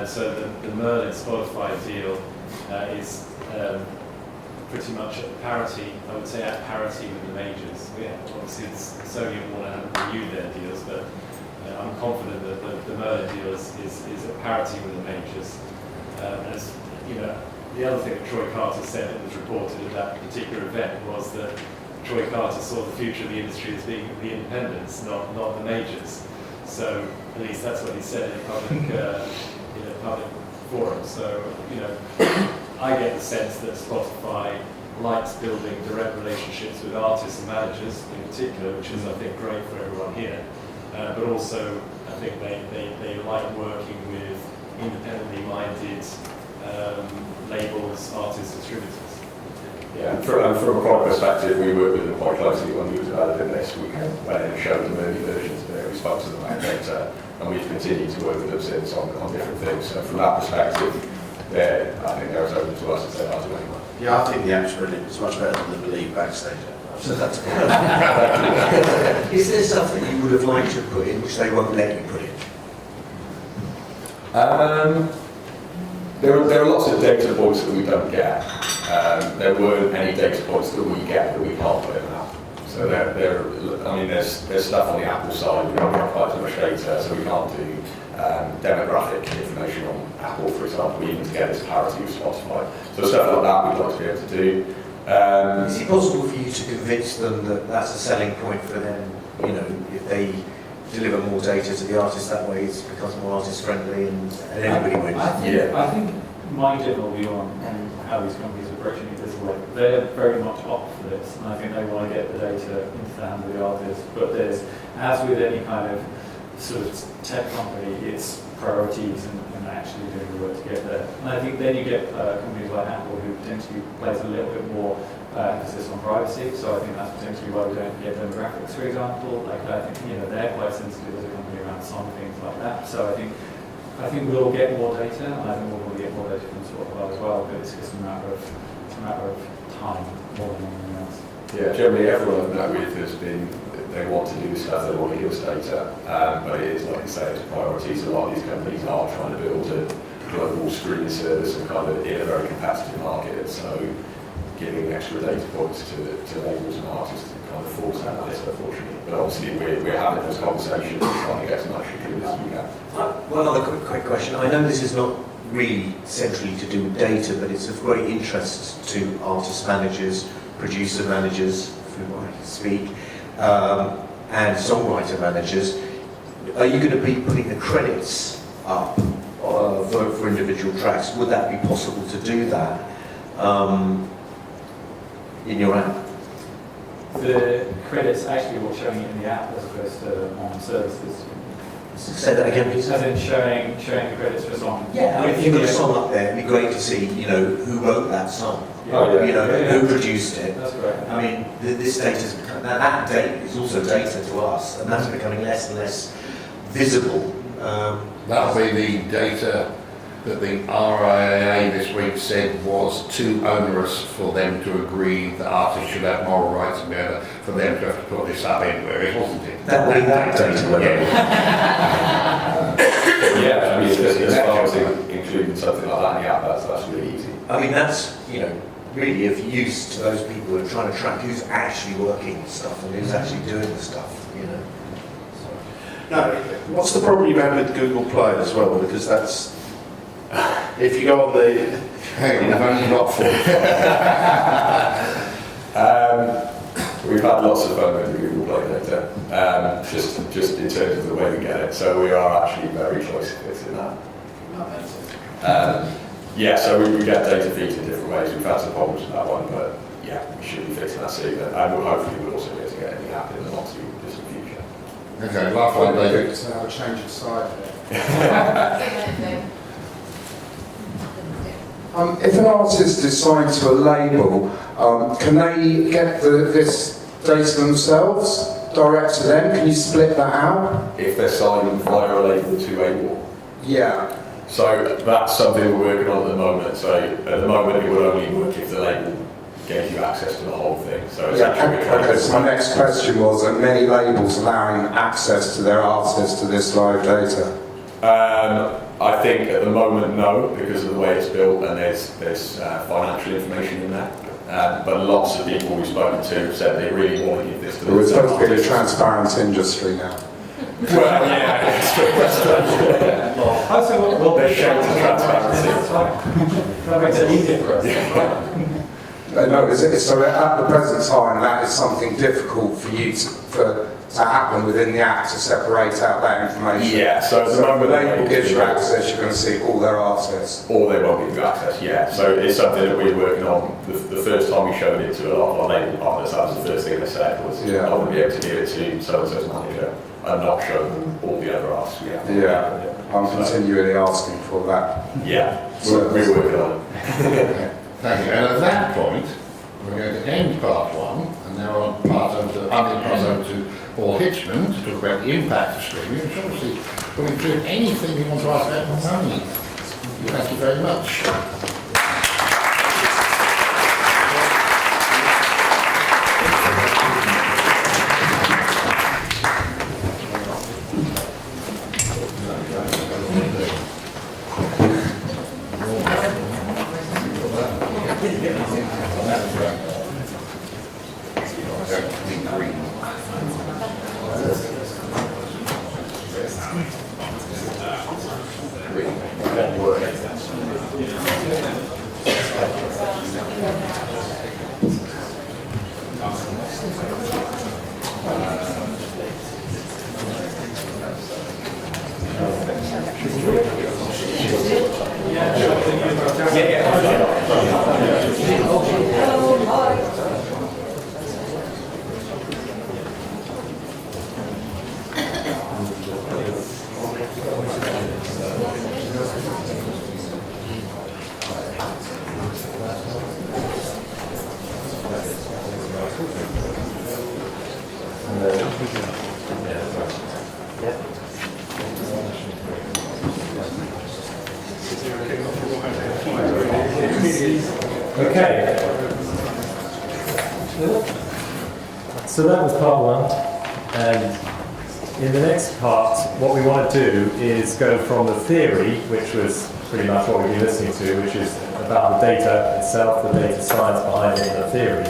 so the Merlin Spotify deal is pretty much at parity, I would say at parity with the majors. Obviously Sony and Warner haven't renewed their deals, but I'm confident that the Merlin deal is at parity with the majors. As the other thing that Troy Carter said that was reported at that particular event was that Troy Carter saw the future of the industry as being the independents, not the majors. So at least that's what he said in a public forum. So I get the sense that Spotify likes building direct relationships with artists and managers in particular, which is I think great for everyone here. But also I think they like working with independently minded labels, artists, distributors. Yeah, from a product perspective, we work with them quite closely when we were developing this. We went in and showed them early versions of it, we spoke to them about data, and we've continued to work with them since on different things. So from that perspective, I think they're as open to us as they are to anyone. Yeah, I think the app's brilliant. It's much better than the Believe backstage. So that's Is there stuff that you would have liked to put in which they won't let you put in? There are lots of data points that we don't get. there weren't any data points that we get that we can't put in an app. So I mean, there's stuff on the Apple side, we don't get quite as much data, so we can't do demographic information on Apple, for example, even to get its parity with Spotify. So stuff like that we'd like to be able to do. Is it possible for you to convince them that that's a selling point for them? You know, if they deliver more data to the artist that way, it becomes more artist friendly and everybody wins. I think my general view on how these companies are approaching it is like they're very much up for this, and I think they want to get the data into the hands of the artist. But there's, as with any kind of sort of tech company, it's priorities and actually doing the work to get there. And I think then you get companies like Apple who potentially place a little bit more emphasis on privacy. So I think that's potentially why we don't get demographics, for example. Like I think they're quite sensitive as a company around some things like that. So I think we'll get more data, and I think we'll get more data from Spotify as well. But it's just a matter of time more than anything else. Yeah, generally everyone I've met with has been, they want to do stuff, they want to give us data, but it is, like you say, it's priorities. A lot of these companies are trying to build a global streaming service and kind of in a very competitive market, so giving extra data points to labels and artists kind of falls out of this, unfortunately. But obviously we're having those conversations and trying to get as much included as we can. One other quick question. I know this is not really centrally to do with data, but it's of great interest to artist managers, producer managers, if we want to speak, and songwriter managers. Are you going to be putting the credits up for individual tracks? Would that be possible to do that in your app? The credits actually will show you in the app as opposed to on services. Say that again, please. As in showing the credits for a song. Yeah, if you've got a song up there, it'd be great to see, who wrote that song. Yeah. Who produced it. That's correct. I mean, this data's that date is also data to us, and that's becoming less and less visible. That'll be the data that the RIAA this week said was too onerous for them to agree that artists should have moral rights and for them to have to put this up anywhere, wasn't it? That data. Yeah, I mean, as far as including something like that in the app, that's really easy. I mean, that's, really of use to those people who are trying to track who's actually working stuff and who's actually doing the stuff, Now, what's the problem you have with Google Play as well? Because that's, if you go on the... Hang on, I've only got 4. We've had lots of fun with the Google Play data, just in terms of the way we get it. So we are actually very close to fixing that. Yeah, so we get data feeds in different ways. We've had some problems with that one, but yeah, we should be fixing that soon. And we'll hopefully we'll also be able to get any app in the not too distant future. Okay, last one, David. To have a change of side there. If an artist is signed to a label, can they get this data themselves, direct to them? Can you split that out? If they're signed via a label to AWAL. Yeah. So that's something we're working on at the moment. So at the moment it will only work if the label gave you access to the whole thing. So Okay, so my next question was, are many labels allowing access to their artists to this live data? I think at the moment no, because of the way it's built and there's financial information in there. But lots of people we've spoken to have said they really want to give this to the We're supposed to be a transparent industry now. Well, yeah, it's true. I'd say we'll They're showing transparency. That makes it easier for us. No, so at the present time, that is something difficult for you to happen within the app to separate out that information. Yeah, so at the moment the label gives you access, you're going to see all their artists. Or they won't give you access, yeah. So it's something that we're working on. The first time we showed it to a lot of our label partners, that was the first thing they said was, I want to be able to give it to so-and-so's manager and not show them all the other artists we have. Yeah, I'm continually asking for that. Yeah, we're working on it. Thank you. And at that point, we're going to end part 1, and now I'm going to pass over to Paul Hitchman to talk about the impact of streaming, which obviously will include anything you want to ask about money. Thank you very much. Okay. So that was part one, and in the next part, what we want to do is go from the theory, which was pretty much what we've been listening to, which is about the data itself, the data science behind it, and the theory,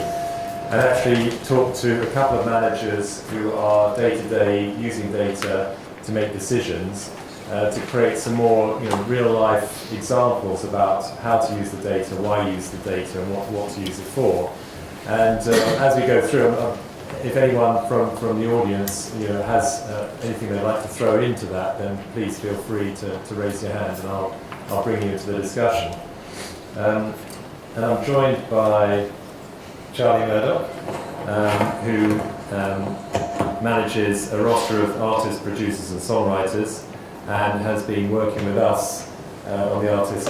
and actually talk to a couple of managers who are day-to-day using data to make decisions, to create some more real-life examples about how to use the data, why use the data, and what to use it for. And as we go through, if anyone from the audience has anything they'd like to throw into that, then please feel free to raise your hand, and I'll bring you into the discussion. And I'm joined by Charlie Murdoch, who manages a roster of artists, producers and songwriters, and has been working with us on the artist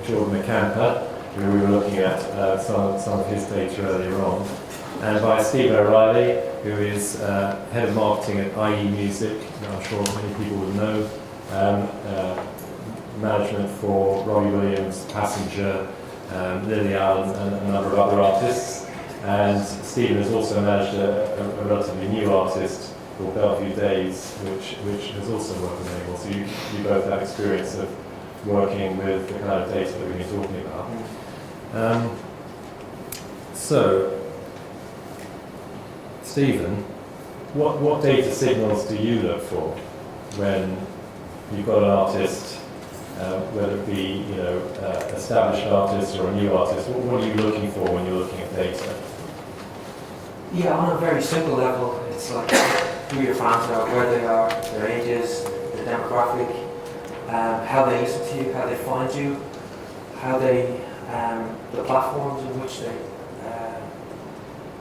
Jordan McCamper, who we were looking at some of his data earlier on, and by Stephen O'Reilly, who is head of marketing at IE Music, I'm sure many people would know, management for Robbie Williams, Passenger, Lily Allen and a number of other artists. And Stephen has also managed a relatively new artist called Bellevue Days, which has also worked with AWAL. So you both have experience of working with the kind of data that we've been talking about. So, Stephen, what data signals do you look for when you've got an artist, whether it be established artist or a new artist? What are you looking for when you're looking at data? Yeah, on a very simple level, it's like who your fans are, where they are, their ages, the demographic, how they listen to you, how they find you, how they, the platforms in which they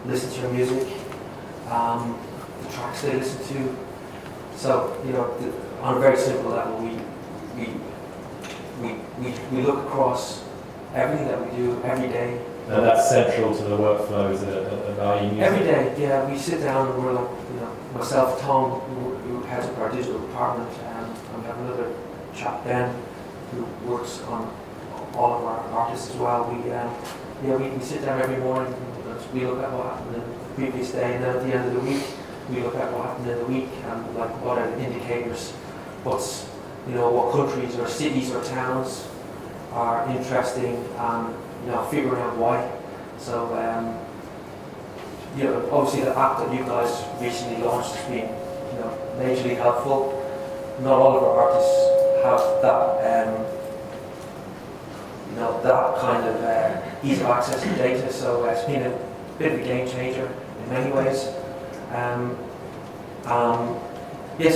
listen to your music, the tracks they listen to. So, on a very simple level, we look across everything that we do every day. And that's central to the workflows at IE Music? Every day, yeah. We sit down and we're like, myself, Tom, who heads up our digital department, and we have another chap, Ben, who works on all of our artists as well. We sit down every morning and we look at what happened in the previous day, and then at the end of the week, we look at what happened in the week and like what are the indicators, what countries or cities or towns are interesting, figuring out why. So, obviously the app that you guys recently launched has been, majorly helpful. Not all of our artists have that, that kind of ease of access to data. So it's been a bit of a game changer in many ways.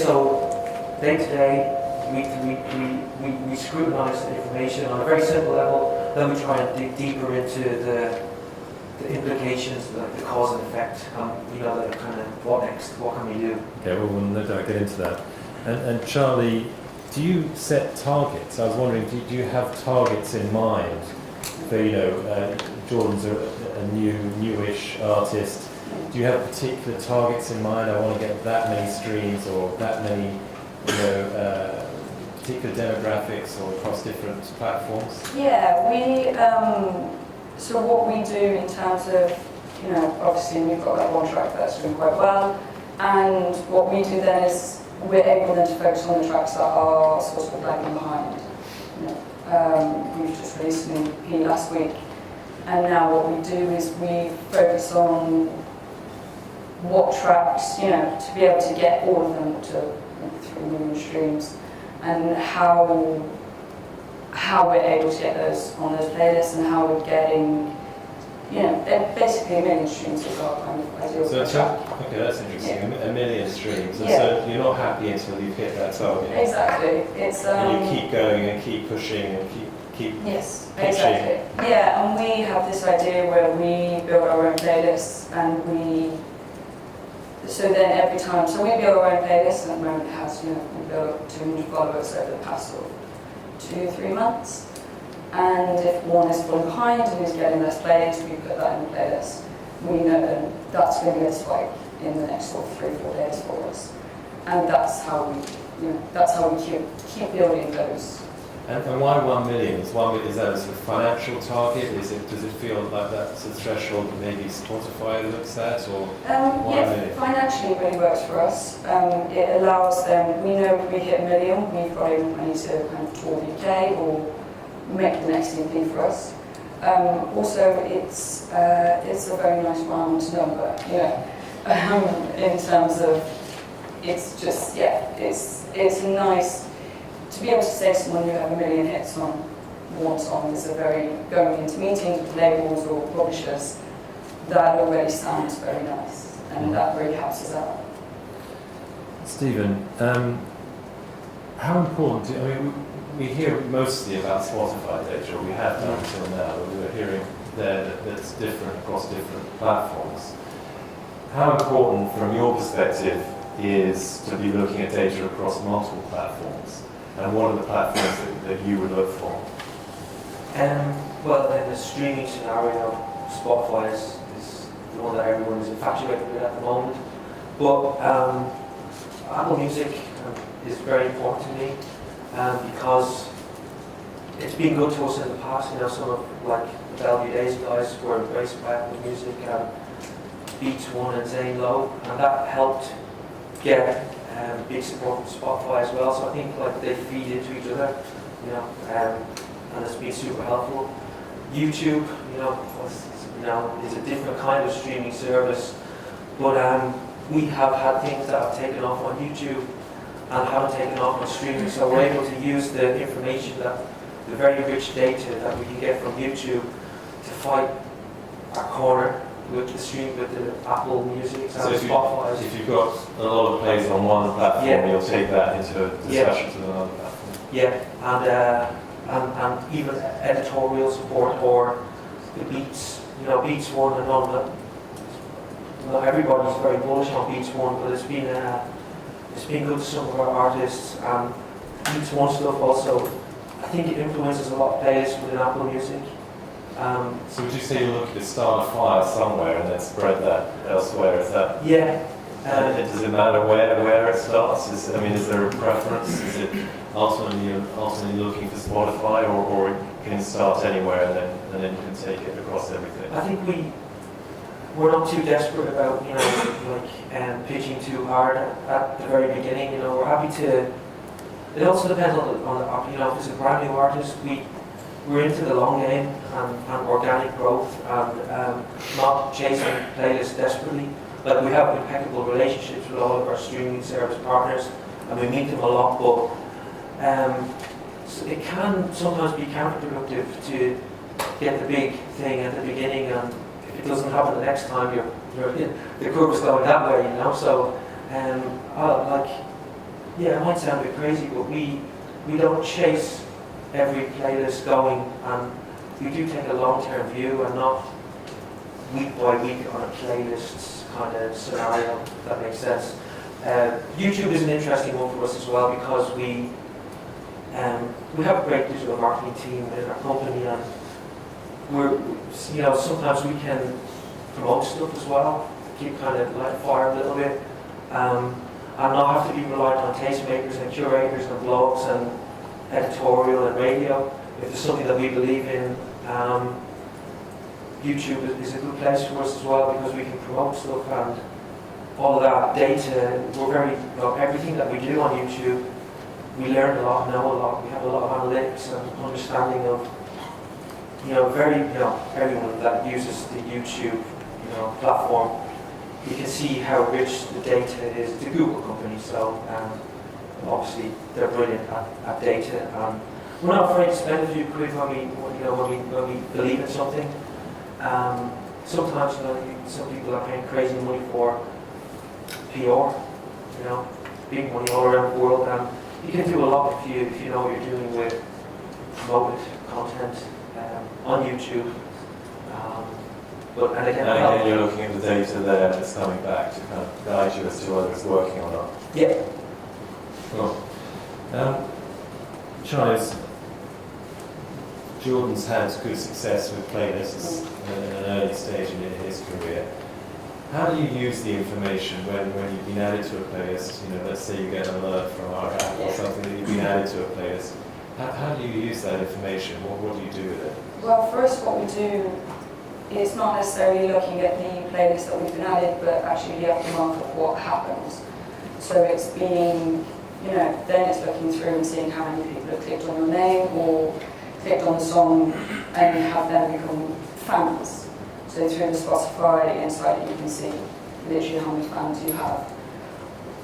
So day to day, we scrutinise the information on a very simple level. Then we try and dig deeper into the implications, the cause and effect, the kind of what next, what can we do? Okay, well, we'll no doubt get into that. And Charlie, do you set targets? I was wondering, do you have targets in mind for, Jordan's a newish artist. Do you have particular targets in mind? I want to get that many streams or that many, particular demographics or across different platforms? Yeah, so what we do in terms of, obviously we've got that one track that's doing quite well, and what we do then is we're able then to focus on the tracks that are sort of lagging behind. We've just released an EP last week, and now what we do is we focus on what tracks, to be able to get all of them to 3 million streams, and how we're able to get those on those playlists, and how we're getting you know, basically a million streams is our kind of ideal So, track. okay, that's interesting. Yeah. A million streams. And Yeah. so you're not happy until you've hit that target. Exactly. It's And you keep going and keep pushing and keep yes, pitching. exactly. Yeah, and we have this idea where we build our own playlists, and so then every time, so we build our own playlist, and at the moment it has, you know, we built up 200 followers over the past sort of 2-3 months. And if one is falling behind and is getting less plays, we put that in the playlist. We know that that's going to be a spike in the next sort of 3-4 days for us. And that's how we, you know, that's how we keep building those. And why 1 million? Is that a sort of financial target? Does it feel like that's a threshold that maybe Spotify looks at, or why yeah, 1 million? financially it really works for us. It allows them, we know if we hit 1 million, we've got enough money to kind of tour the UK or make the next EP for us. Also, it's a very nice round number, you know, in terms of, it's just, yeah, it's nice to be able to say to someone you have 1 million hits on one song is a very, going into meetings with labels or publishers, that already sounds very nice, and that really helps us out. Stephen, how important, I mean, we hear mostly about Spotify data, or we have done until now, but we're hearing there that that's different across different platforms. How important, from your perspective, is to be looking at data across multiple platforms? And what are the platforms that you would look for? Well, in the streaming scenario, Spotify is the one that everyone is infatuated with at the moment. But Apple Music is very important to me because it's been good to us in the past. You know, some of like the Bellevue Days guys were embraced by Apple Music, Beats One and Zane Lowe, and that helped get big support from Spotify as well. So I think like they feed into each other, you know, and it's been super helpful. YouTube, is a different kind of streaming service, but we have had things that have taken off on YouTube and haven't taken off on streaming. So we're able to use the information, that the very rich data that we can get from YouTube to fight our corner with the stream, with the Apple Music and So Spotify. if you've got a lot of plays on one platform, you'll take that into discussion to another platform. Yeah, and even editorial support or the Beats, Beats One and all that. Not everybody's very bullish on Beats One, but it's been good to some of our artists. Beats One stuff also, I think it influences a lot of playlists within Apple Music. So would you say you look at start a fire somewhere and then spread that elsewhere? Is that? Yeah. Does it matter where it starts? Is there a preference? Is it ultimately looking for Spotify, or can it start anywhere and then you can take it across everything? I think we're not too desperate about pitching too hard at the very beginning. We're happy to. It also depends on if it's a brand new artist, we're into the long game and organic growth and not chasing playlists desperately. Like, we have impeccable relationships with all of our streaming service partners, and we meet them a lot, but so it can sometimes be counterproductive to get the big thing at the beginning, and if it doesn't happen the next time, the curve is going that way, So, it might sound a bit crazy, but we don't chase every playlist going, and we do take a long-term view and not week by week on a playlist kind of scenario, if that makes sense. YouTube is an interesting one for us as well, because we have a great digital marketing team in our company, and sometimes we can promote stuff as well, keep kind of light fire a little bit, and not have to be reliant on tastemakers and curators and blogs and editorial and radio. If there's something that we believe in, YouTube is a good place for us as well, because we can promote stuff and all of that data. We're very, everything that we do on YouTube, we learn a lot, know a lot. We have a lot of analytics and understanding of, everyone that uses the YouTube, platform. You can see how rich the data is. It's a Google company, so obviously they're brilliant at data. We're not afraid to spend a few quid when we believe in something. Sometimes, some people are paying crazy money for PR, big money all around the world, and you can do a lot if you know what you're doing with promoted content on YouTube. And again, you're looking at the data there that's coming back to kind of guide you as to whether it's working or not. Yeah. Cool. Charles, Jordan's had good success with playlists in an early stage in his career. How do you use the information when you've been added to a playlist? Let's say you get an alert from our app or something that you've been added to a playlist. How do you use that information? What do you do with it? Well, first what we do is not necessarily looking at the playlist that we've been added, but actually the aftermath of what happens. So it's being, then it's looking through and seeing how many people have clicked on your name or clicked on the song and have them become fans. So through the Spotify insight you can see literally how many fans you have.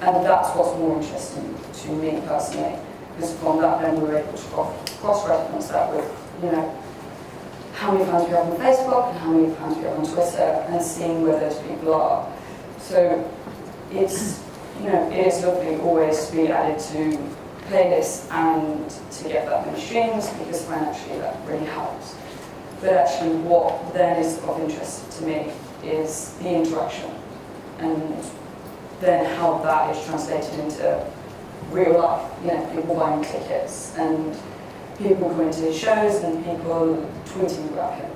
And that's what's more interesting to me personally, because from that then we're able to cross-reference that with, how many fans we have on Facebook and how many fans we have on Twitter, and seeing where those people are. So it's, it is lovely always to be added to playlists and to get that many streams, because financially that really helps. But actually what then is of interest to me is the interaction, and then how that is translated into real life, people buying tickets and people going to his shows and people tweeting about him.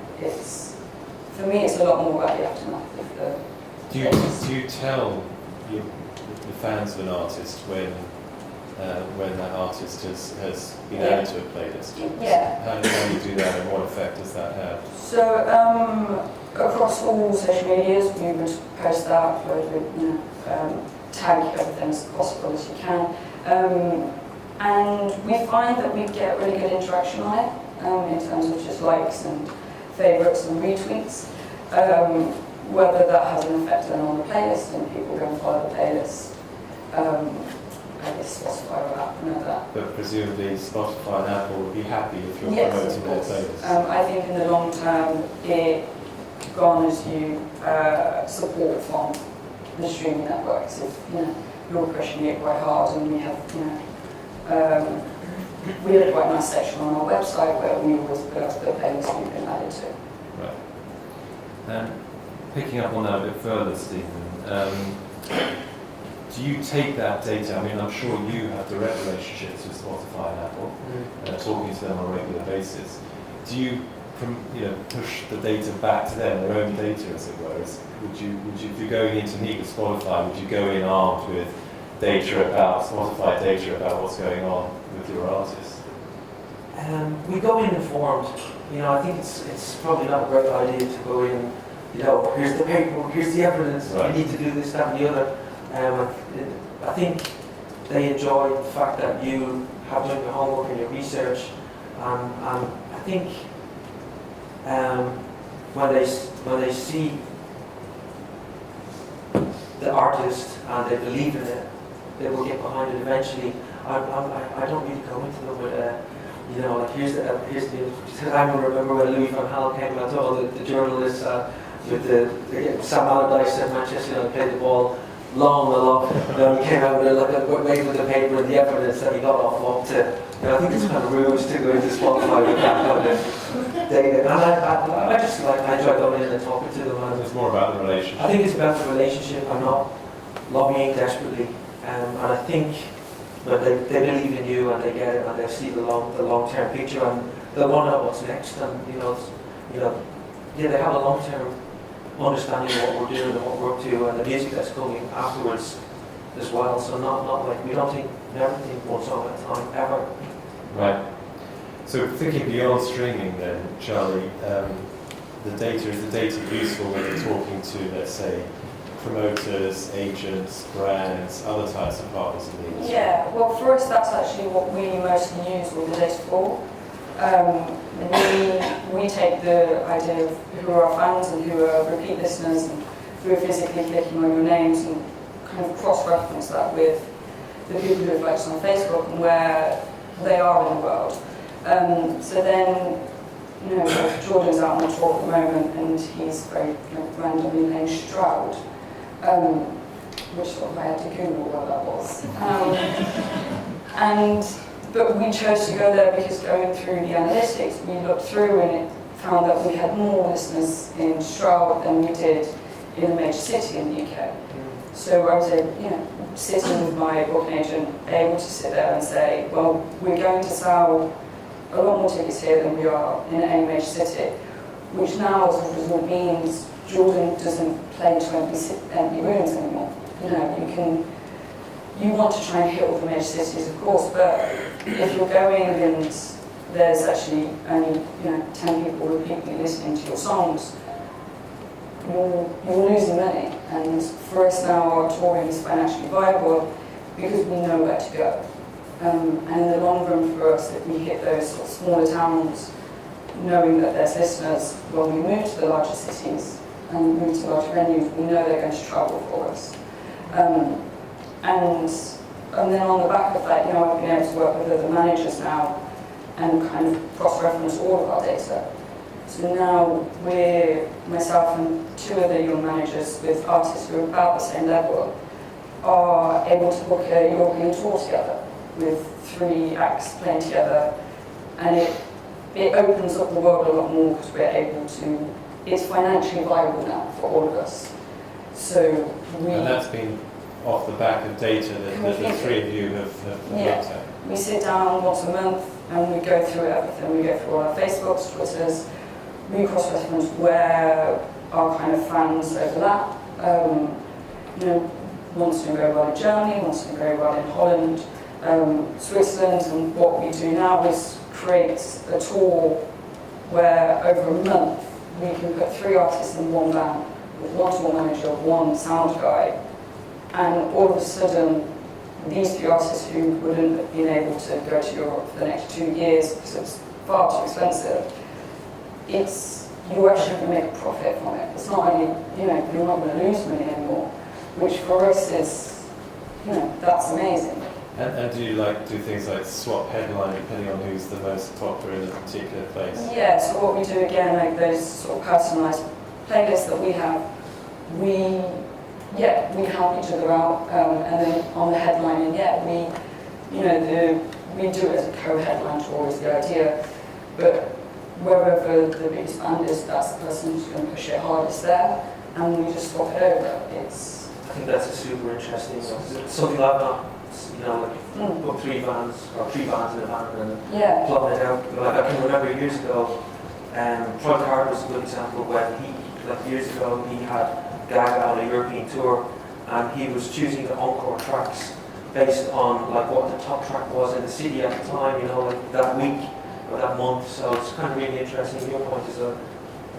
For me, it's a lot more about the aftermath of the Do you tell the fans of an artist when that artist has been added to a playlist? Yeah. How do you do that, and what effect does that have? So across all social medias, we would post that, upload it, tag everything as possible as you can. And we find that we get really good interaction on it, in terms of just likes and favourites and retweets. Whether that has an effect then on the playlist and people go and follow the playlist, I guess Spotify or Apple know that. But presumably Spotify and Apple would be happy if you're Yes, promoting of their course. playlist. I think in the long term it garners you support from the streaming networks. If you're pushing it quite hard, and we have we have quite a nice section on our website where we always put up the playlists we've been added to. Right. Picking up on that a bit further, Stephen, do you take that data? I mean, I'm sure you have direct relationships with Spotify and Apple, talking to them on a regular basis. Do you, push the data back to them, their own data, as it were? Would you, if you're going in to meet with Spotify, would you go in armed with data about Spotify data about what's going on with your artists? We go in informed. I think it's probably not a great idea to go in. Here's the paperwork, here's the evidence. Right. You need to do this, that, and the other. I think they enjoy the fact that you have done your homework and your research. And I think when they see the artist and they believe in it, they will get behind it eventually. I don't really go into them with here's the because I remember when Louis van Gaal came out to all the journalists with the Sam Allardyce in Manchester, played the ball long, he came out with a wave with the paper and the evidence that he got off to. I think it's kind of rude to go into Spotify with that kind of data. And I enjoy going in and talking to them. And it's more about the relationship. I think it's about the relationship. I'm not lobbying desperately, and I think when they believe in you and they get it and they see the long-term picture and they want to know what's next, and they have a long-term understanding of what we're doing and what we're up to and the music that's coming afterwards as well. So not like we don't never think one song at a time ever. Right. So thinking beyond streaming then, Charlie, the data useful when you're talking to, let's say, promoters, agents, brands, other types of partners in the industry? Yeah, well for us that's actually what we mostly use all the data for. We take the idea of who are our fans and who are repeat listeners and who are physically clicking on your names and kind of cross-reference that with the people who have liked on Facebook and where they are in the world. So then you know, Jordan's out on tour at the moment and he's very randomly named Stroud, which sort of I had to Google what that was. But we chose to go there because going through the analytics, we looked through and it found that we had more listeners in Stroud than we did in a major city in the UK. So I was sitting with my booking agent, able to sit there and say, well, we're going to sell a lot more tickets here than we are in any major city, which now as a result means Jordan doesn't play to empty rooms anymore. You know, you want to try and hit all the major cities, of course, but if you're going and there's actually only 10 people repeatedly listening to your songs, you're losing money. And for us now, our touring is financially viable because we know where to go. And in the long run for us, if we hit those sort of smaller towns, knowing that there's listeners, when we move to the larger cities and move to larger venues, we know they're going to travel for us. And then on the back of that, I've been able to work with other managers now and kind of cross-reference all of our data. So now myself and 2 other young managers with artists who are about the same level, are able to book a European tour together with 3 acts playing together, and it opens up the world a lot more because we're able to, it's financially viable now for all of us. So and that's been off the back of data that the 3 of you have looked at? We sit down once a month and we go through everything. We go through all our Facebooks, Twitters, we cross-reference where our kind of fans overlap. One's doing very well in Germany, one's doing very well in Holland, Switzerland, and what we do now is create a tour where over a month we can put 3 artists in one van with 1 tour manager, 1 sound guy, and all of a sudden these 3 artists who wouldn't have been able to go to Europe for the next 2 years because it's far too expensive, you actually make a profit from it. It's not only, you're not going to lose money anymore, which for us is, that's amazing. And do you do things like swap headline depending on who's the most popular in a particular place? Yeah, so what we do again, like those sort of personalised playlists that we have, we help each other out, and then on the headlining, we do it as a co-headline tour is the idea, but wherever the biggest band is, that's the person who's going to push it hardest there, and we just swap it over. I think that's a super interesting, something like that. Put 3 bands or 3 bands in a band and plot it out. I can remember years ago, Troy Card was a good example when years ago he had Gaga on a European tour and he was choosing the encore tracks based on what the top track was in the city at the time, that week or that month. So it's kind of really interesting. Your point is a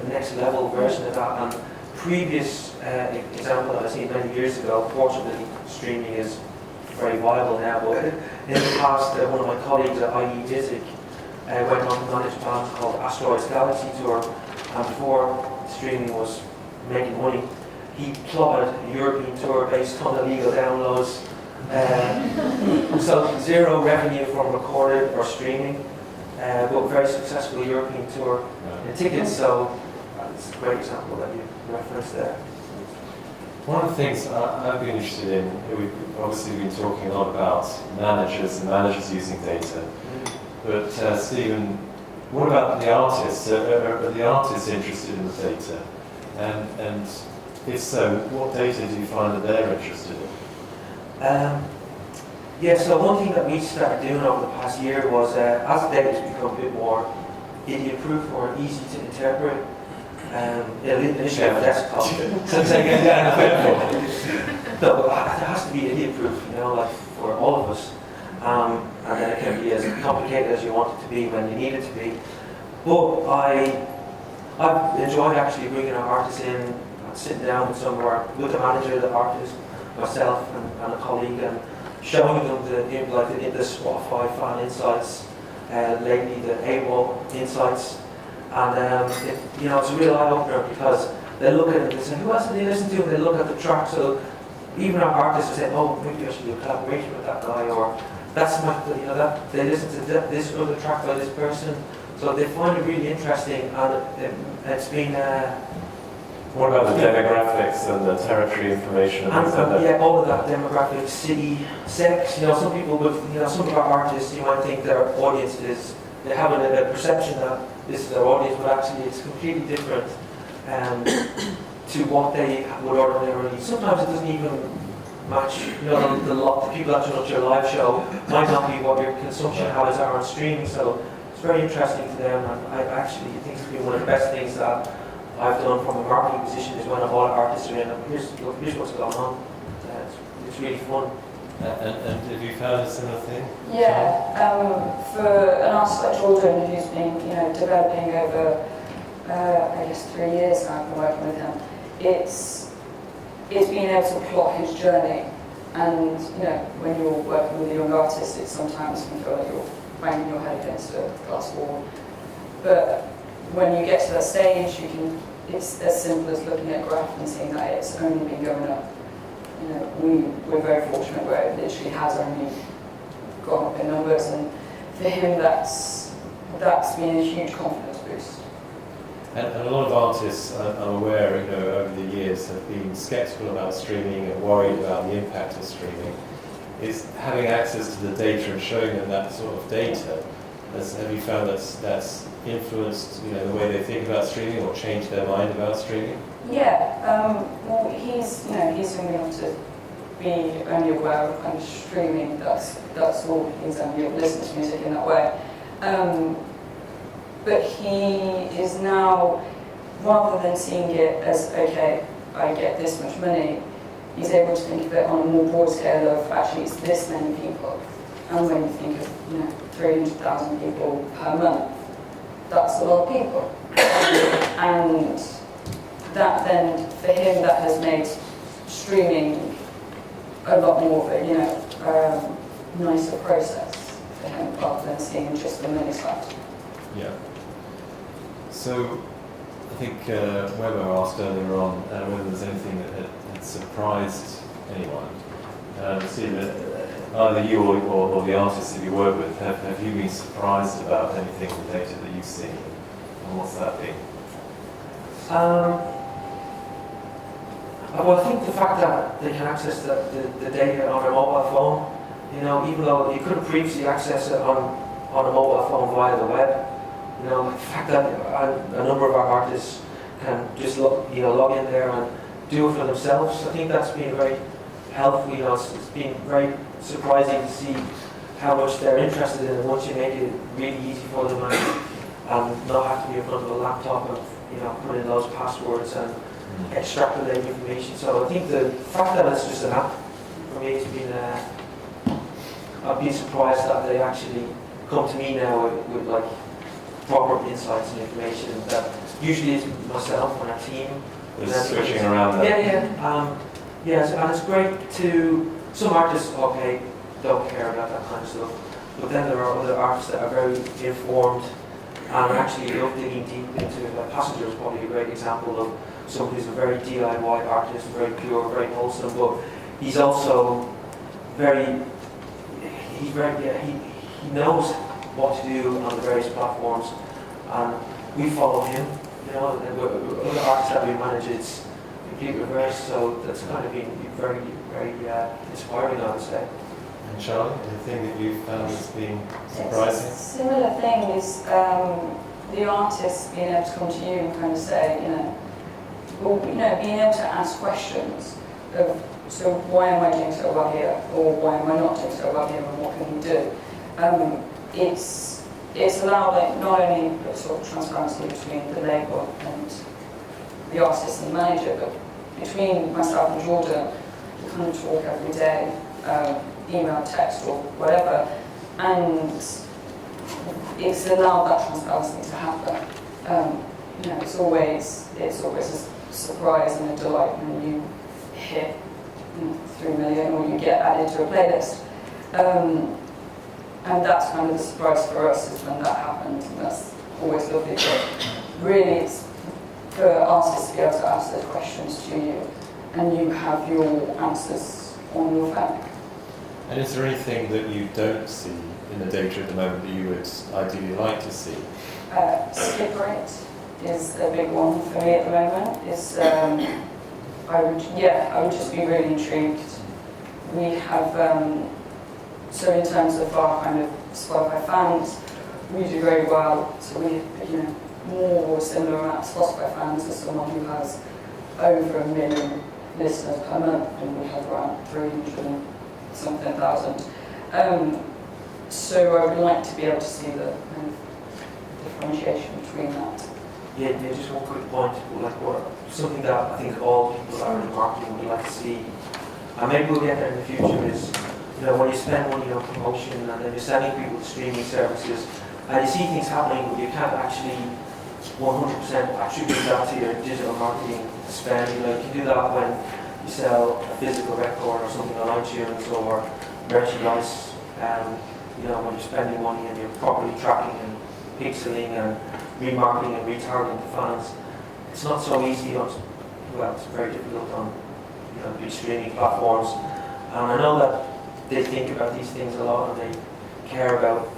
next level version of that. And previous example that I've seen many years ago, fortunately streaming is very viable now, but in the past one of my colleagues at IE Music went on to manage a band called Asteroids Galaxy Tour, and before streaming was making money, he plotted a European tour based on illegal downloads. So 0 revenue from recorded or streaming, but very successful European tour in tickets, so it's a great example that you referenced there. One of the things I've been interested in, we've obviously been talking a lot about managers and managers using data, but Stephen, what about the artists? Are the artists interested in the data? And if so, what data do you find that they're interested in? So one thing that we started doing over the past year was, as the data has become a bit more idiot-proof or easy to interpret, initially on a desktop. No, but it has to be idiot-proof, for all of us. And then it can be as complicated as you want it to be when you need it to be. But I've enjoyed actually bringing our artists in, and sitting down with with the manager, the artist, myself, and a colleague, and showing them the Spotify fan insights, lately the AWAL insights. And it's a real eye-opener because they look at it and they say, who else did they listen to? And they look at the track, so even our artists say, oh, maybe I should do a collaboration with that guy, or that's my, they listen to this other track by this person. So they find it really interesting, and it's been. What about the demographics and the territory information? And yeah, all of that, demographics, city, sex. You know, some people with, you know, some of our artists, you might think their audience is, they have a perception that this is their audience, but actually it's completely different to what they would ordinarily. Sometimes it doesn't even match. You know, the people that turn up to your live show might not be what your consumption habits are on streaming. So it's very interesting to them, and I actually think it's been one of the best things that I've done from a marketing position is when all artists are in, here's what's going on. It's really fun. And have you found a similar thing? Yeah, for an artist like Jordan, who's been, you know, developing over, I guess 3 years now, I've been working with him. It's being able to plot his journey, and you know, when you're working with a young artist, it sometimes can feel like you're banging your head against a glass wall. But when you get to that stage, it's as simple as looking at a graph and seeing that it's only been going up. You know, we're very fortunate where it literally has only gone up in numbers, and for him that's been a huge confidence boost. And a lot of artists, I'm aware, you know, over the years have been sceptical about streaming and worried about the impact of streaming. Is having access to the data and showing them that sort of data, have you found that's influenced, you know, the way they think about streaming or changed their mind about streaming? Yeah, well, he's only able to be only aware of kind of streaming. That's all. He's only able to listen to music in that way. But he is now, rather than seeing it as, okay, I get this much money, he's able to think of it on a more broad scale of actually it's this many people. And when you think of, you know, 300,000 people per month, that's a lot of people. And that then, for him, that has made streaming a lot more of a, you know, nicer process for him, rather than seeing just the money side. Yeah. So, I think Weber asked earlier on whether there's anything that had surprised anyone. See that either you or the artists that you work with, have you been surprised about anything in the data that you've seen? And what's that been? Well, I think the fact that they can access the data on their mobile phone, you know, even though you couldn't previously access it on a mobile phone via the web, you know, the fact that a number of our artists can just log in there and do it for themselves, I think that's been very helpful. You know, it's been very surprising to see how much they're interested in it once you make it really easy for them and not have to be in front of a laptop and, you know, put in those passwords and extrapolate information. So I think the fact that it's just an app, for me, has been, I've been surprised that they actually come to me now with like proper insights and information that usually is myself and our team. Just switching around that. Yes, and it's great to, some artists, okay, don't care about that kind of stuff, but then there are other artists that are very informed and actually love digging deep into it. Like Passenger is probably a great example of someone who's a very DIY artist, very pure, very wholesome, but he's also he knows what to do on the various platforms, and we follow him. You know, and other artists that we manage, it's complete reverse. So that's kind of been very, very inspiring, I would say. And Charlie, anything that you found has been surprising? It's a similar thing is the artist being able to come to you and kind of say, being able to ask questions of, so why am I doing so well here, or why am I not doing so well here, and what can you do? It's allowed not only the sort of transparency between the label and the artist and the manager, but between myself and Jordan, we kind of talk every day, email, text, or whatever, and it's allowed that transparency to happen. It's always a surprise and a delight when you hit 3 million or you get added to a playlist. And that's kind of the surprise for us is when that happens, and that's always lovely. But really, it's for artists to be able to ask those questions to you, and you have your answers on your phone. And is there anything that you don't see in the data at the moment that you would ideally like to see? Skip rate is a big one for me at the moment. I would just be really intrigued. We have, so in terms of our kind of Spotify fans, we do very well. So we, more or similar amount of Spotify fans as someone who has over 1 million listeners per month, and we have around 300 and something thousand. So I would like to be able to see the kind of differentiation between that. Yeah, just one quick point, something that I think all people that are in marketing would like to see, and maybe we'll get there in the future, is when you spend money on promotion and then you're sending people to streaming services, and you see things happening, but you can't actually 100% attribute that to your digital marketing spend. You can do that when you sell a physical record or something on iTunes or merchandise, when you're spending money and you're properly tracking and pixeling and remarketing and retargeting to fans. It's not so easy, it's very difficult on big streaming platforms. And I know that they think about these things a lot and they care about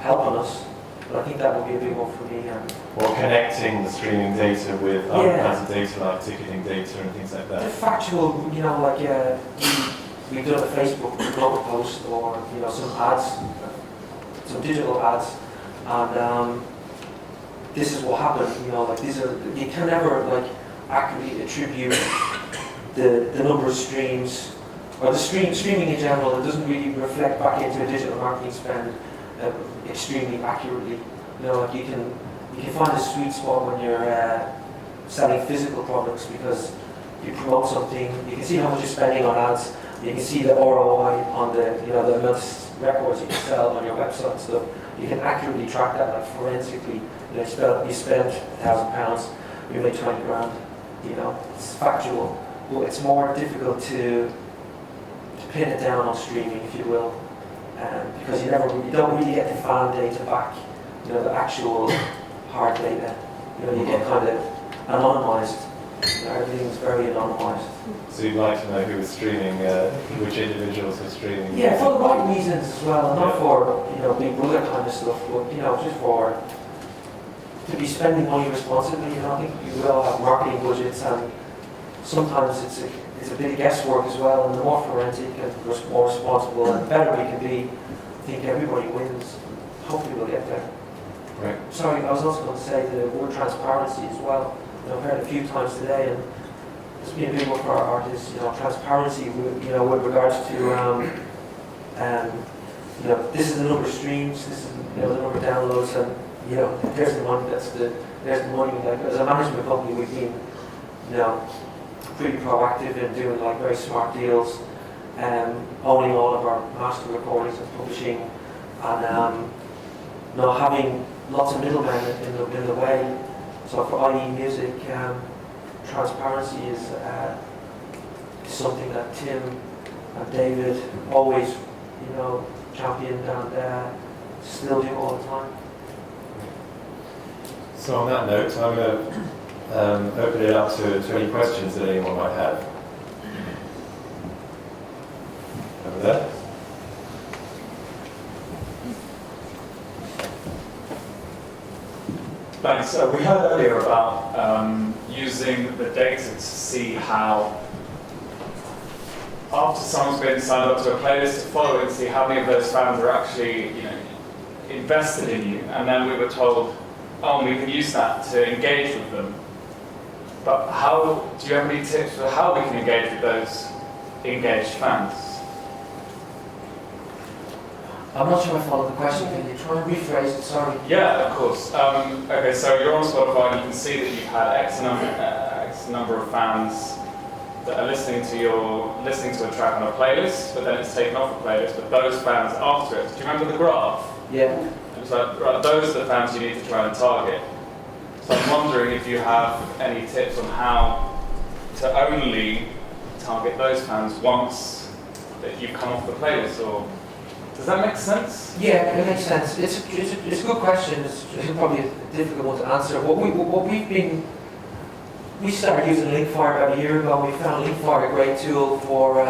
helping us, but I think that would be a big one for me. Or connecting the streaming data with other kinds of data like ticketing data and things like that. The factual, we've done a Facebook blog post or some ads, some digital ads, and this is what happened. You can never accurately attribute the number of streams or the streaming in general. It doesn't really reflect back into a digital marketing spend extremely accurately. You can find a sweet spot when you're selling physical products because you promote something. You can see how much you're spending on ads. You can see the ROI on the the amount of records you can sell on your website and stuff. You can accurately track that forensically. You spent £1,000, you made 20 grand. It's factual, but it's more difficult to pin it down on streaming, if you will, because you don't really get the fan data back. The actual hard data. You get kind of anonymized. Everything's very anonymized. So you'd like to know who is streaming, which individuals are streaming? Yeah, for the right reasons as well, not for Big Brother kind of stuff, but just for to be spending money responsibly. I think we all have marketing budgets, and sometimes it's a bit of guesswork as well. And the more forensic and more responsible and the better we can be, I think everybody wins. Hopefully we'll get there. Right. Sorry, I was also going to say the word transparency as well. I've heard it a few times today, and it's been a big one for our artists. Transparency. With regards to this is the number of streams, this is the number of downloads, and there's the money. There's the money. As a management company, we've been pretty proactive in doing very smart deals, owning all of our master recordings and publishing, and having lots of middlemen in the way. So for IE Music, transparency is something that Tim and David always, championed and still do all the time. So on that note, I'm going to open it up to any questions that anyone might have. Over there. Thanks. We heard earlier about using the data to see how, after someone's been signed up to a playlist, to follow and see how many of those fans are actually, invested in you. And then we were told, we can use that to engage with them. But do you have any tips for how we can engage with those engaged fans? I'm not sure I followed the question. Can you try and rephrase it? Sorry. Yeah, of course. Okay, so you're on Spotify and you can see that you've had X number of fans that are listening to a track on a playlist, but then it's taken off a playlist. But those fans after it, do you remember the graph? Yeah. It's like, right, those are the fans you need to try and target. So I'm wondering if you have any tips on how to only target those fans once that you've come off the playlist, or does that make sense? Yeah, it makes sense. It's a good question. It's probably a difficult one to answer. We started using Linkfire about a year ago. We found Linkfire a great tool for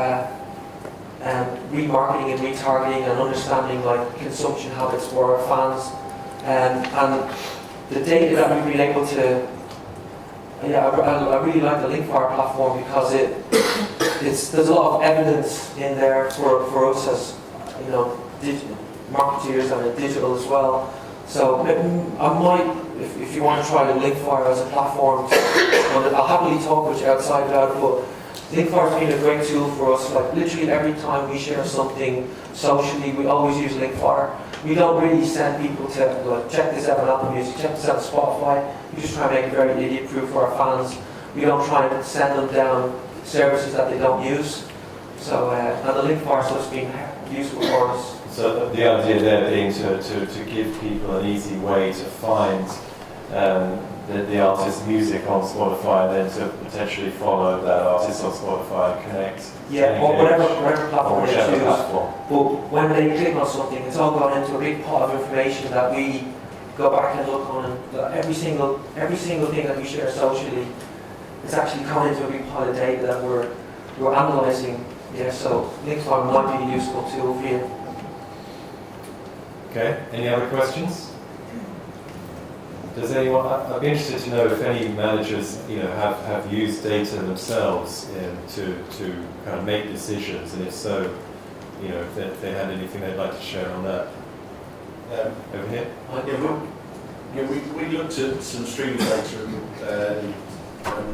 remarketing and retargeting and understanding like consumption habits for our fans. And the data that we've been able to, I really like the Linkfire platform because there's a lot of evidence in there for us as marketeers and digital as well. So I might, if you want to try the Linkfire as a platform, I'll happily talk with you outside about it, but Linkfire has been a great tool for us. Like literally every time we share something socially, we always use Linkfire. We don't really send people to like, check this out on Apple Music, check this out on Spotify. We just try and make it very idiot-proof for our fans. We don't try and send them down services that they don't use. So, and the Linkfire stuff's been useful for us. So the idea there being to give people an easy way to find the artist's music on Spotify, and then to potentially follow that artist on Spotify and connect. Yeah, or whatever platform they choose. Platform. But when they click on something, it's all gone into a big pot of information that we go back and look on, and every single thing that we share socially, it's actually gone into a big pot of data that we're analysing. Yeah, so Linkfire might be a useful tool for you. Okay, any other questions? Does anyone, I'd be interested to know if any managers, have used data themselves to kind of make decisions, and if so, if they had anything they'd like to share on that. Over here. We looked at some streaming data, and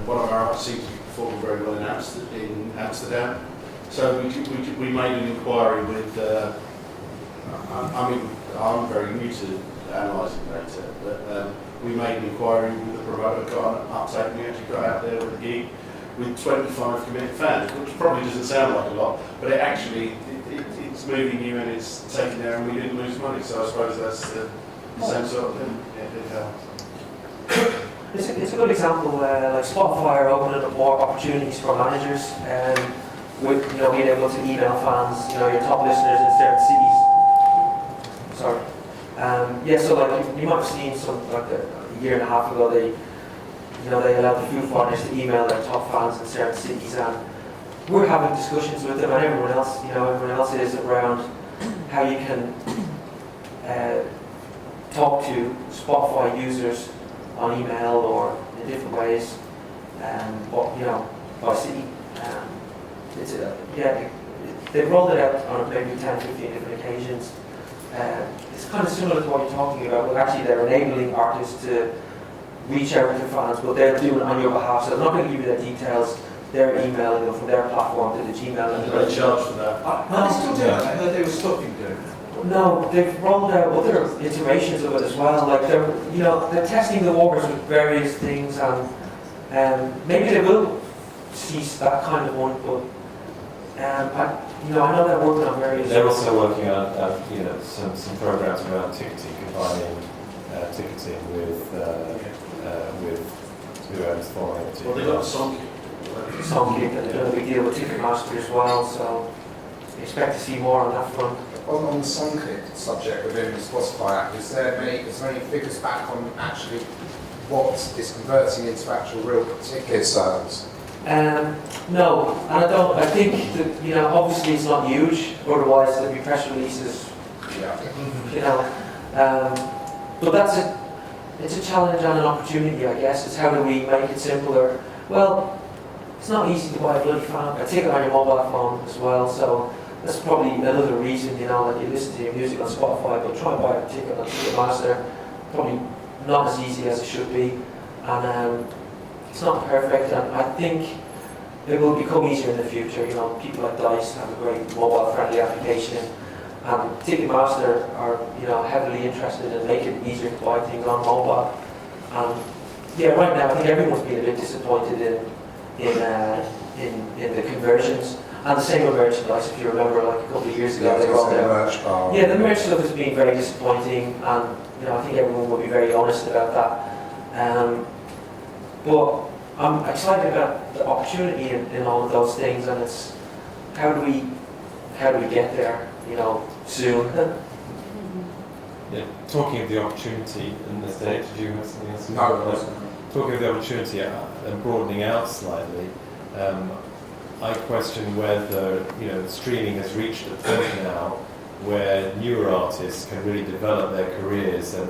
one of our artists seems to be performing very well in Amsterdam. So we made an inquiry with. I'm very new to analysing data, but we made an inquiry with the promoter, got an uptake, and we actually got out there with a gig with 25 committed fans, which probably doesn't sound like a lot, but it actually, it's moving you and it's taking there, and we didn't lose money, so I suppose that's the same sort of thing. Yeah, it helps. It's a good example, like Spotify are opening up more opportunities for managers, with being able to email fans, your top listeners in certain cities. Sorry. So like you might have seen some like a year and a half ago they allowed the Foo Fighters to email their top fans in certain cities, and we're having discussions with them and everyone else is around how you can talk to Spotify users on email or in different ways, by city. They've rolled it out on maybe 10, 15 different occasions. It's kind of similar to what you're talking about, but actually they're enabling artists to reach out to fans, but they're doing it on your behalf, so they're not going to give you their details, they're emailing them from their platform to the Gmail. And they charge for that? No, they still do it. I heard they were stopping doing it. No, they've rolled out other iterations of it as well. Like they're testing the waters with various things, and maybe they will cease that kind of one, but I know they're working on various. They're also working on some programs around ticketing, combining ticketing with who owns following. Well, they've got Songkick, and they're doing a big deal with Ticketmaster as well, so expect to see more on that front. On the Songkick subject within the Spotify app, is there any figures back on actually what is converting into actual real ticket sales? No, and I don't. I think that obviously it's not huge. Otherwise, there'd be press releases. But it's a challenge and an opportunity, I guess. Is how do we make it simpler? Well, it's not easy to buy a bloody a ticket on your mobile phone as well. So that's probably another reason, that you listen to your music on Spotify, but try and buy a ticket on Ticketmaster. Probably not as easy as it should be, and it's not perfect, and I think it will become easier in the future. People like DICE have a great mobile-friendly application, and Ticketmaster are heavily interested in making it easier to buy things on mobile. And right now I think everyone's been a bit disappointed in the conversions, and the same with merchandise. If you remember, like a couple of years ago, they rolled out. The merch stuff has been very disappointing, and I think everyone will be very honest about that. But I'm excited about the opportunity in all of those things, and it's how do we get there, soon. Yeah, talking of the opportunity in this day, did you have something else? No. Talking of the opportunity and broadening out slightly, I question whether streaming has reached a point now where newer artists can really develop their careers and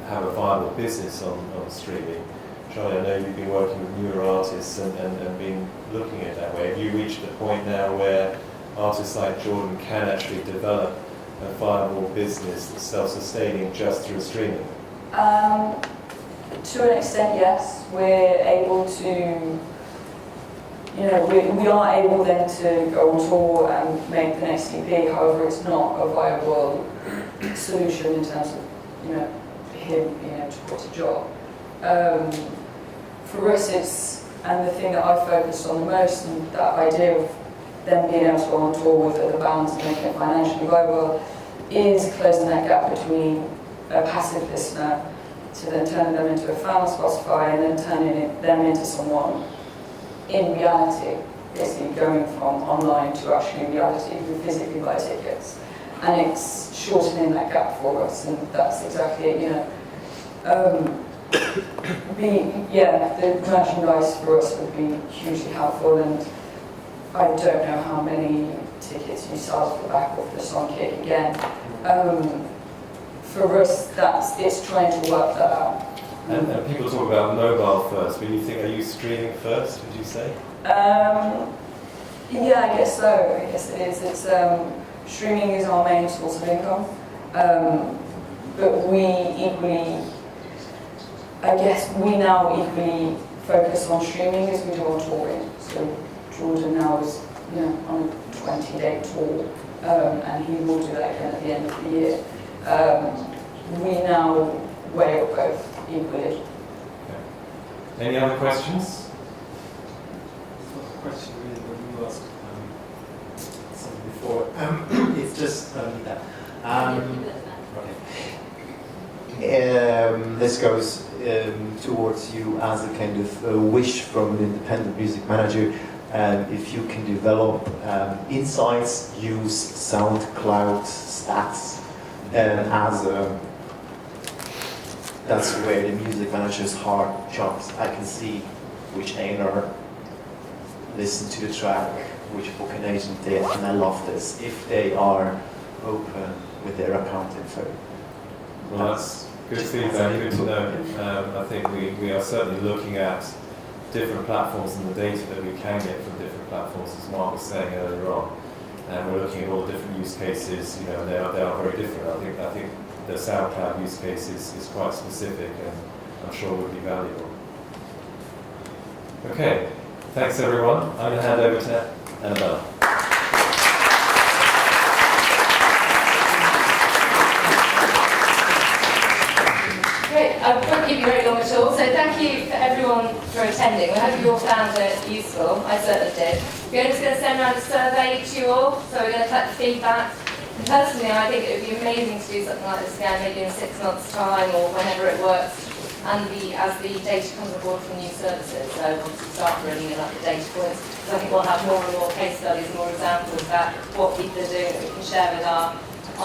have a viable business on streaming. Charlie, I know you've been working with newer artists and been looking at it that way. Have you reached the point now where artists like Jordan can actually develop a viable business that's self-sustaining just through streaming? To an extent, yes. We're able to, we are able then to go on tour and make the next EP. However, it's not a viable solution in terms of, him being able to quit a job. For us, it's, and the thing that I focused on the most, and that idea of them being able to go on tour with other bands and making it financially viable, is closing that gap between a passive listener to then turning them into a fan on Spotify and then turning them into someone in reality, basically going from online to actually reality who physically buy tickets. And it's shortening that gap for us, and that's exactly it, the merchandise for us would be hugely helpful, and I don't know how many tickets you sell off the back of the song Kick Again. For us, it's trying to work that out. And people talk about mobile first, but are you streaming first, would you say? Yeah, I guess so. I guess it is. It's streaming is our main source of income, but we now equally focus on streaming as we do on touring. So Jordan now is on a 20-day tour, and he will do that again at the end of the year. We now weigh up both equally. Okay. Any other questions? A question really when you asked something before. It's just that. This goes towards you as a kind of wish from an independent music manager. If you can develop insights, use SoundCloud stats as that's where the music manager's heart jumps. I can see which A&R listen to the track, which booking agent did, and I love this. If they are open with their account info. Well, that's good feedback, good to know. I think we are certainly looking at different platforms and the data that we can get from different platforms, as Mark was saying earlier on. And we're looking at all the different use cases, and they are very different. I think the SoundCloud use case is quite specific, and I'm sure would be valuable. Okay, thanks everyone. I'm going to hand over to Annabella. Great, I won't keep you very long at all, so thank you for everyone for attending. We hope you all found it useful, I certainly did. We're just going to send around a survey to you all, so we're going to collect feedback. Personally, I think it would be amazing to do something like this again, maybe in 6 months' time or whenever it works, and as the data comes aboard from new services. So once we start bringing in the data points, because I think we'll have more and more case studies, more examples about what people are doing that we can share with our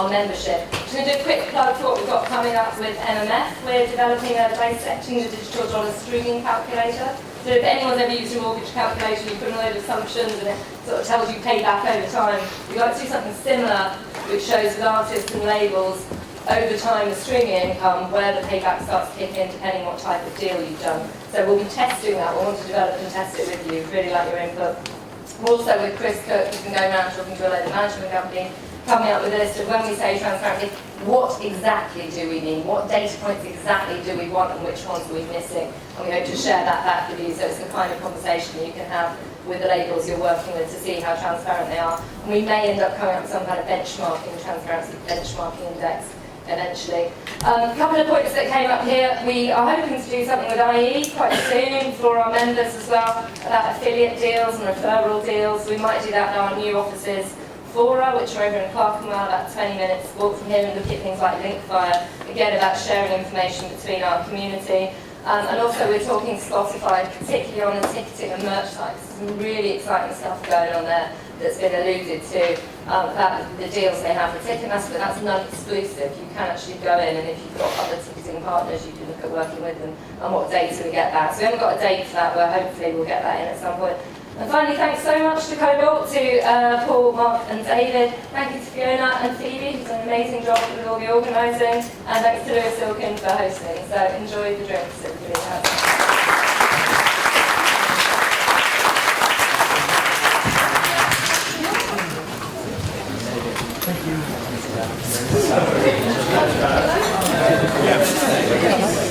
membership. Just going to do a quick plug for what we've got coming up with MMF. We're developing a dissecting the digital dollar streaming calculator. So if anyone's ever used a mortgage calculator, you put in a load of assumptions and it sort of tells you payback over time. We'd like to do something similar which shows with artists and labels over time the streaming income where the payback starts to kick in depending what type of deal you've done. So we'll be testing that. We want to develop and test it with you. Really like your input. Also with Chris Cook, who's been going around talking to a load of management company, coming up with a list of when we say transparently, what exactly do we need? What data points exactly do we want and which ones are we missing? And we hope to share that back with you so it's the kind of conversation that you can have with the labels you're working with to see how transparent they are. And we may end up coming up with some kind of benchmarking, transparency benchmarking index eventually. A couple of points that came up here. We are hoping to do something with IE quite soon for our members as well about affiliate deals and referral deals. We might do that in our new offices. Fora, which are over in Clerkenwell, about 20 minutes walk from here, and look at things like Linkfire, again about sharing information between our community. And also we're talking Spotify, particularly on the ticketing and merch sites. Some really exciting stuff going on there that's been alluded to about the deals they have with Ticketmaster, but that's non-exclusive. You can actually go in, and if you've got other ticketing partners, you can look at working with them and what data we get back. So we haven't got a date for that, but hopefully we'll get that in at some point. And finally, thanks so much to Kobalt, to Paul, Mark and David. Thank you to Fiona and Phoebe, who's done an amazing job with all the organising. And thanks to Lewis Silkin for hosting. So enjoy the drinks, everybody has. Thank you.